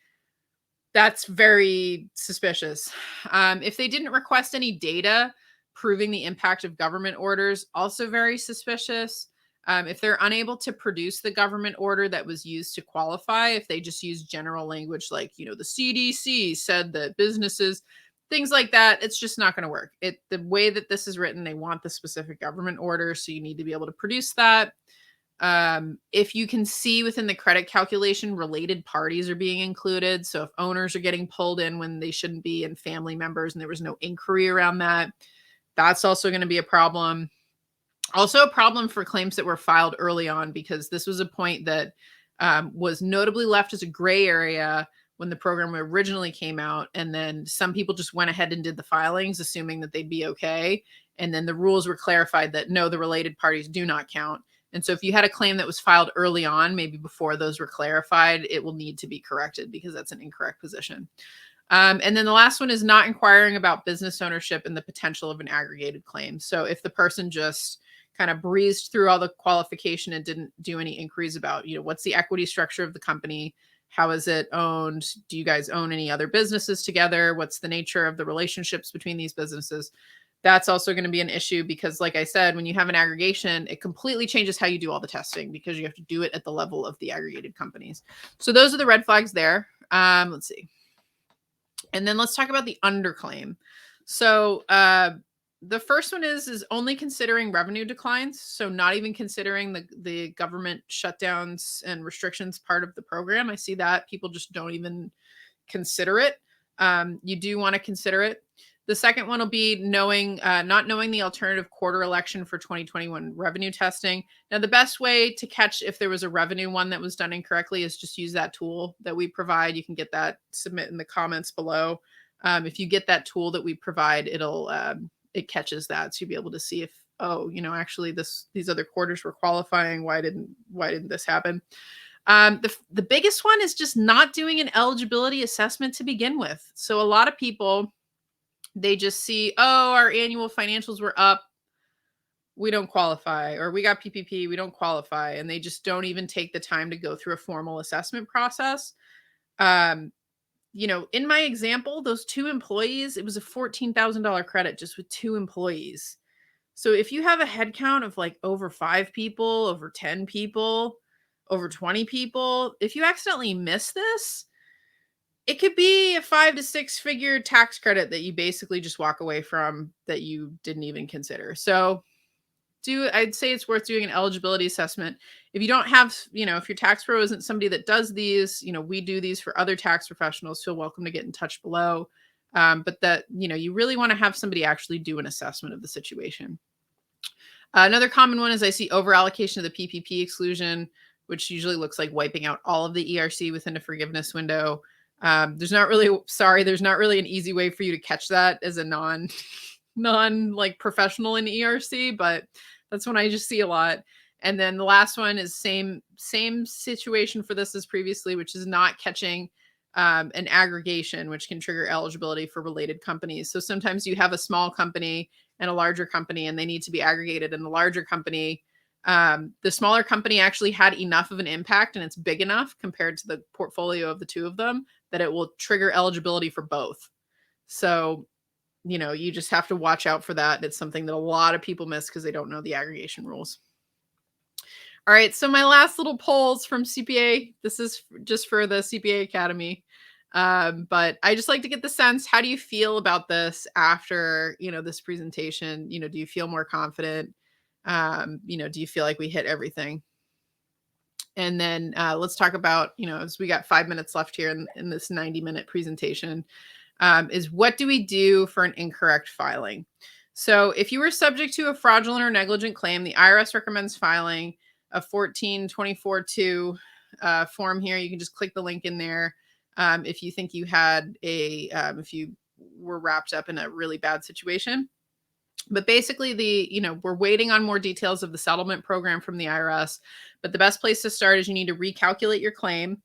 that's very suspicious. If they didn't request any data proving the impact of government orders, also very suspicious. If they're unable to produce the government order that was used to qualify, if they just use general language like, the CDC said that businesses, things like that, it's just not going to work. The way that this is written, they want the specific government order, so you need to be able to produce that. If you can see within the credit calculation, related parties are being included. So if owners are getting pulled in when they shouldn't be, and family members, and there was no inquiry around that, that's also going to be a problem. Also a problem for claims that were filed early on, because this was a point that was notably left as a gray area when the program originally came out. And then some people just went ahead and did the filings, assuming that they'd be okay. And then the rules were clarified that no, the related parties do not count. And so if you had a claim that was filed early on, maybe before those were clarified, it will need to be corrected, because that's an incorrect position. And then the last one is not inquiring about business ownership and the potential of an aggregated claim. So if the person just kind of breezed through all the qualification and didn't do any inquiries about, what's the equity structure of the company? How is it owned? Do you guys own any other businesses together? What's the nature of the relationships between these businesses? That's also going to be an issue, because like I said, when you have an aggregation, it completely changes how you do all the testing, because you have to do it at the level of the aggregated companies. So those are the red flags there. Let's see. And then let's talk about the underclaim. So the first one is only considering revenue declines. So not even considering the government shutdowns and restrictions part of the program. I see that people just don't even consider it. You do want to consider it. The second one will be not knowing the alternative quarter election for 2021 revenue testing. Now, the best way to catch if there was a revenue one that was done incorrectly is just use that tool that we provide. You can get that, submit in the comments below. If you get that tool that we provide, it catches that. So you'll be able to see if, actually these other quarters were qualifying. Why didn't this happen? The biggest one is just not doing an eligibility assessment to begin with. So a lot of people, they just see, our annual financials were up, we don't qualify, or we got PPP, we don't qualify. And they just don't even take the time to go through a formal assessment process. In my example, those 2 employees, it was a $14,000 credit just with 2 employees. So if you have a head count of like over 5 people, over 10 people, over 20 people, if you accidentally miss this, It could be a 5 to 6 figure tax credit that you basically just walk away from that you didn't even consider. So I'd say it's worth doing an eligibility assessment. If you don't have, if your tax pro isn't somebody that does these, we do these for other tax professionals. Feel welcome to get in touch below. But that, you really want to have somebody actually do an assessment of the situation. Another common one is I see over allocation of the PPP exclusion, which usually looks like wiping out all of the ERC within a forgiveness window. There's not really an easy way for you to catch that as a non like professional in ERC, but that's one I just see a lot. And then the last one is same situation for this as previously, which is not catching an aggregation, which can trigger eligibility for related companies. So sometimes you have a small company and a larger company, and they need to be aggregated. And the larger company, the smaller company actually had enough of an impact, and it's big enough compared to the portfolio of the two of them that it will trigger eligibility for both. So, you just have to watch out for that. It's something that a lot of people miss because they don't know the aggregation rules. All right, so my last little polls from CPA. This is just for the CPA Academy. But I just like to get the sense, how do you feel about this after, this presentation? Do you feel more confident? Do you feel like we hit everything? And then let's talk about, as we got 5 minutes left here in this 90-minute presentation, is what do we do for an incorrect filing? So if you were subject to a fraudulent or negligent claim, the IRS recommends filing a 1424-2 form here. You can just click the link in there. If you think you had if you were wrapped up in a really bad situation. But basically we're waiting on more details of the settlement program from the IRS, but the best place to start is you need to recalculate your claim.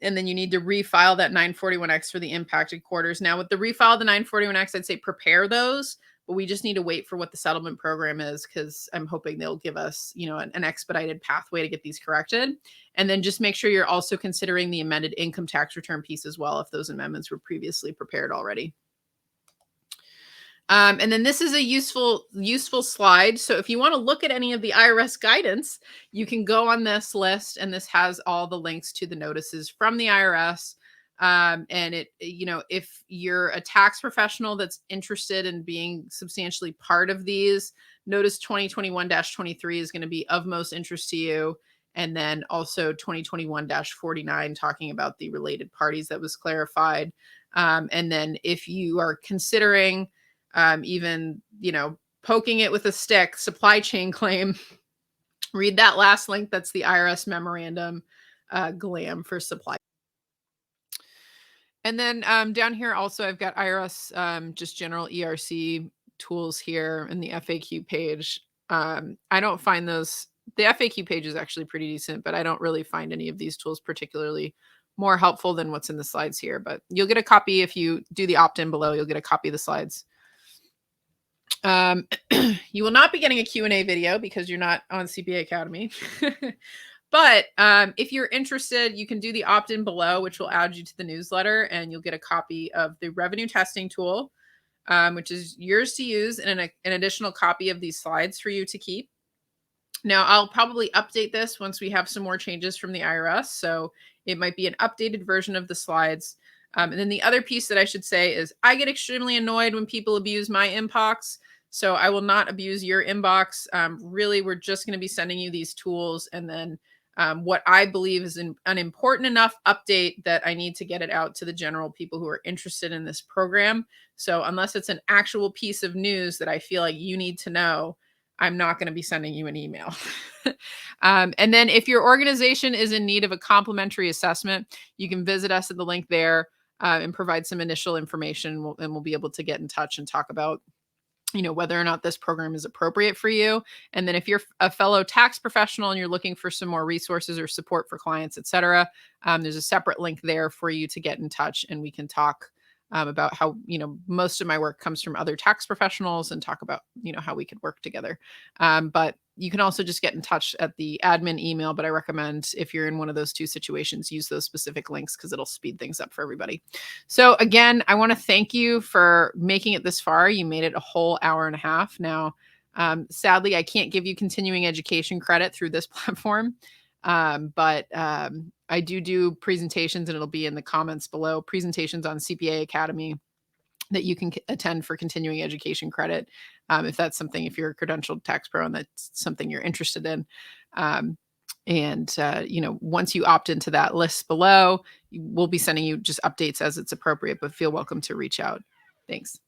And then you need to refile that 941X for the impacted quarters. Now with the refile of the 941X, I'd say prepare those, but we just need to wait for what the settlement program is, because I'm hoping they'll give us, an expedited pathway to get these corrected. And then just make sure you're also considering the amended income tax return piece as well, if those amendments were previously prepared already. And then this is a useful slide. So if you want to look at any of the IRS guidance, you can go on this list, and this has all the links to the notices from the IRS. And if you're a tax professional that's interested in being substantially part of these, notice 2021-23 is going to be of most interest to you. And then also 2021-49 talking about the related parties that was clarified. And then if you are considering even, poking it with a stick, supply chain claim, read that last link. That's the IRS memorandum, GLAM for supply. And then down here also, I've got IRS, just general ERC tools here in the FAQ page. I don't find those, the FAQ page is actually pretty decent, but I don't really find any of these tools particularly more helpful than what's in the slides here. But you'll get a copy if you do the opt-in below. You'll get a copy of the slides. You will not be getting a Q&A video because you're not on CPA Academy. But if you're interested, you can do the opt-in below, which will add you to the newsletter, and you'll get a copy of the revenue testing tool, which is yours to use, and an additional copy of these slides for you to keep. Now, I'll probably update this once we have some more changes from the IRS. So it might be an updated version of the slides. And then the other piece that I should say is I get extremely annoyed when people abuse my inbox. So I will not abuse your inbox. Really, we're just going to be sending you these tools. And then what I believe is an important enough update that I need to get it out to the general people who are interested in this program. So unless it's an actual piece of news that I feel like you need to know, I'm not going to be sending you an email. And then if your organization is in need of a complimentary assessment, you can visit us at the link there and provide some initial information, and we'll be able to get in touch and talk about whether or not this program is appropriate for you. And then if you're a fellow tax professional and you're looking for some more resources or support for clients, et cetera, there's a separate link there for you to get in touch, and we can talk about how, most of my work comes from other tax professionals, and talk about, how we could work together. But you can also just get in touch at the admin email, but I recommend if you're in one of those two situations, use those specific links because it'll speed things up for everybody. So again, I want to thank you for making it this far. You made it a whole hour and a half. Now, sadly, I can't give you continuing education credit through this platform. But I do presentations, and it'll be in the comments below, presentations on CPA Academy that you can attend for continuing education credit. If that's something, if you're a credentialed tax pro and that's something you're interested in. Once you opt into that list below, we'll be sending you just updates as it's appropriate, but feel welcome to reach out. Thanks.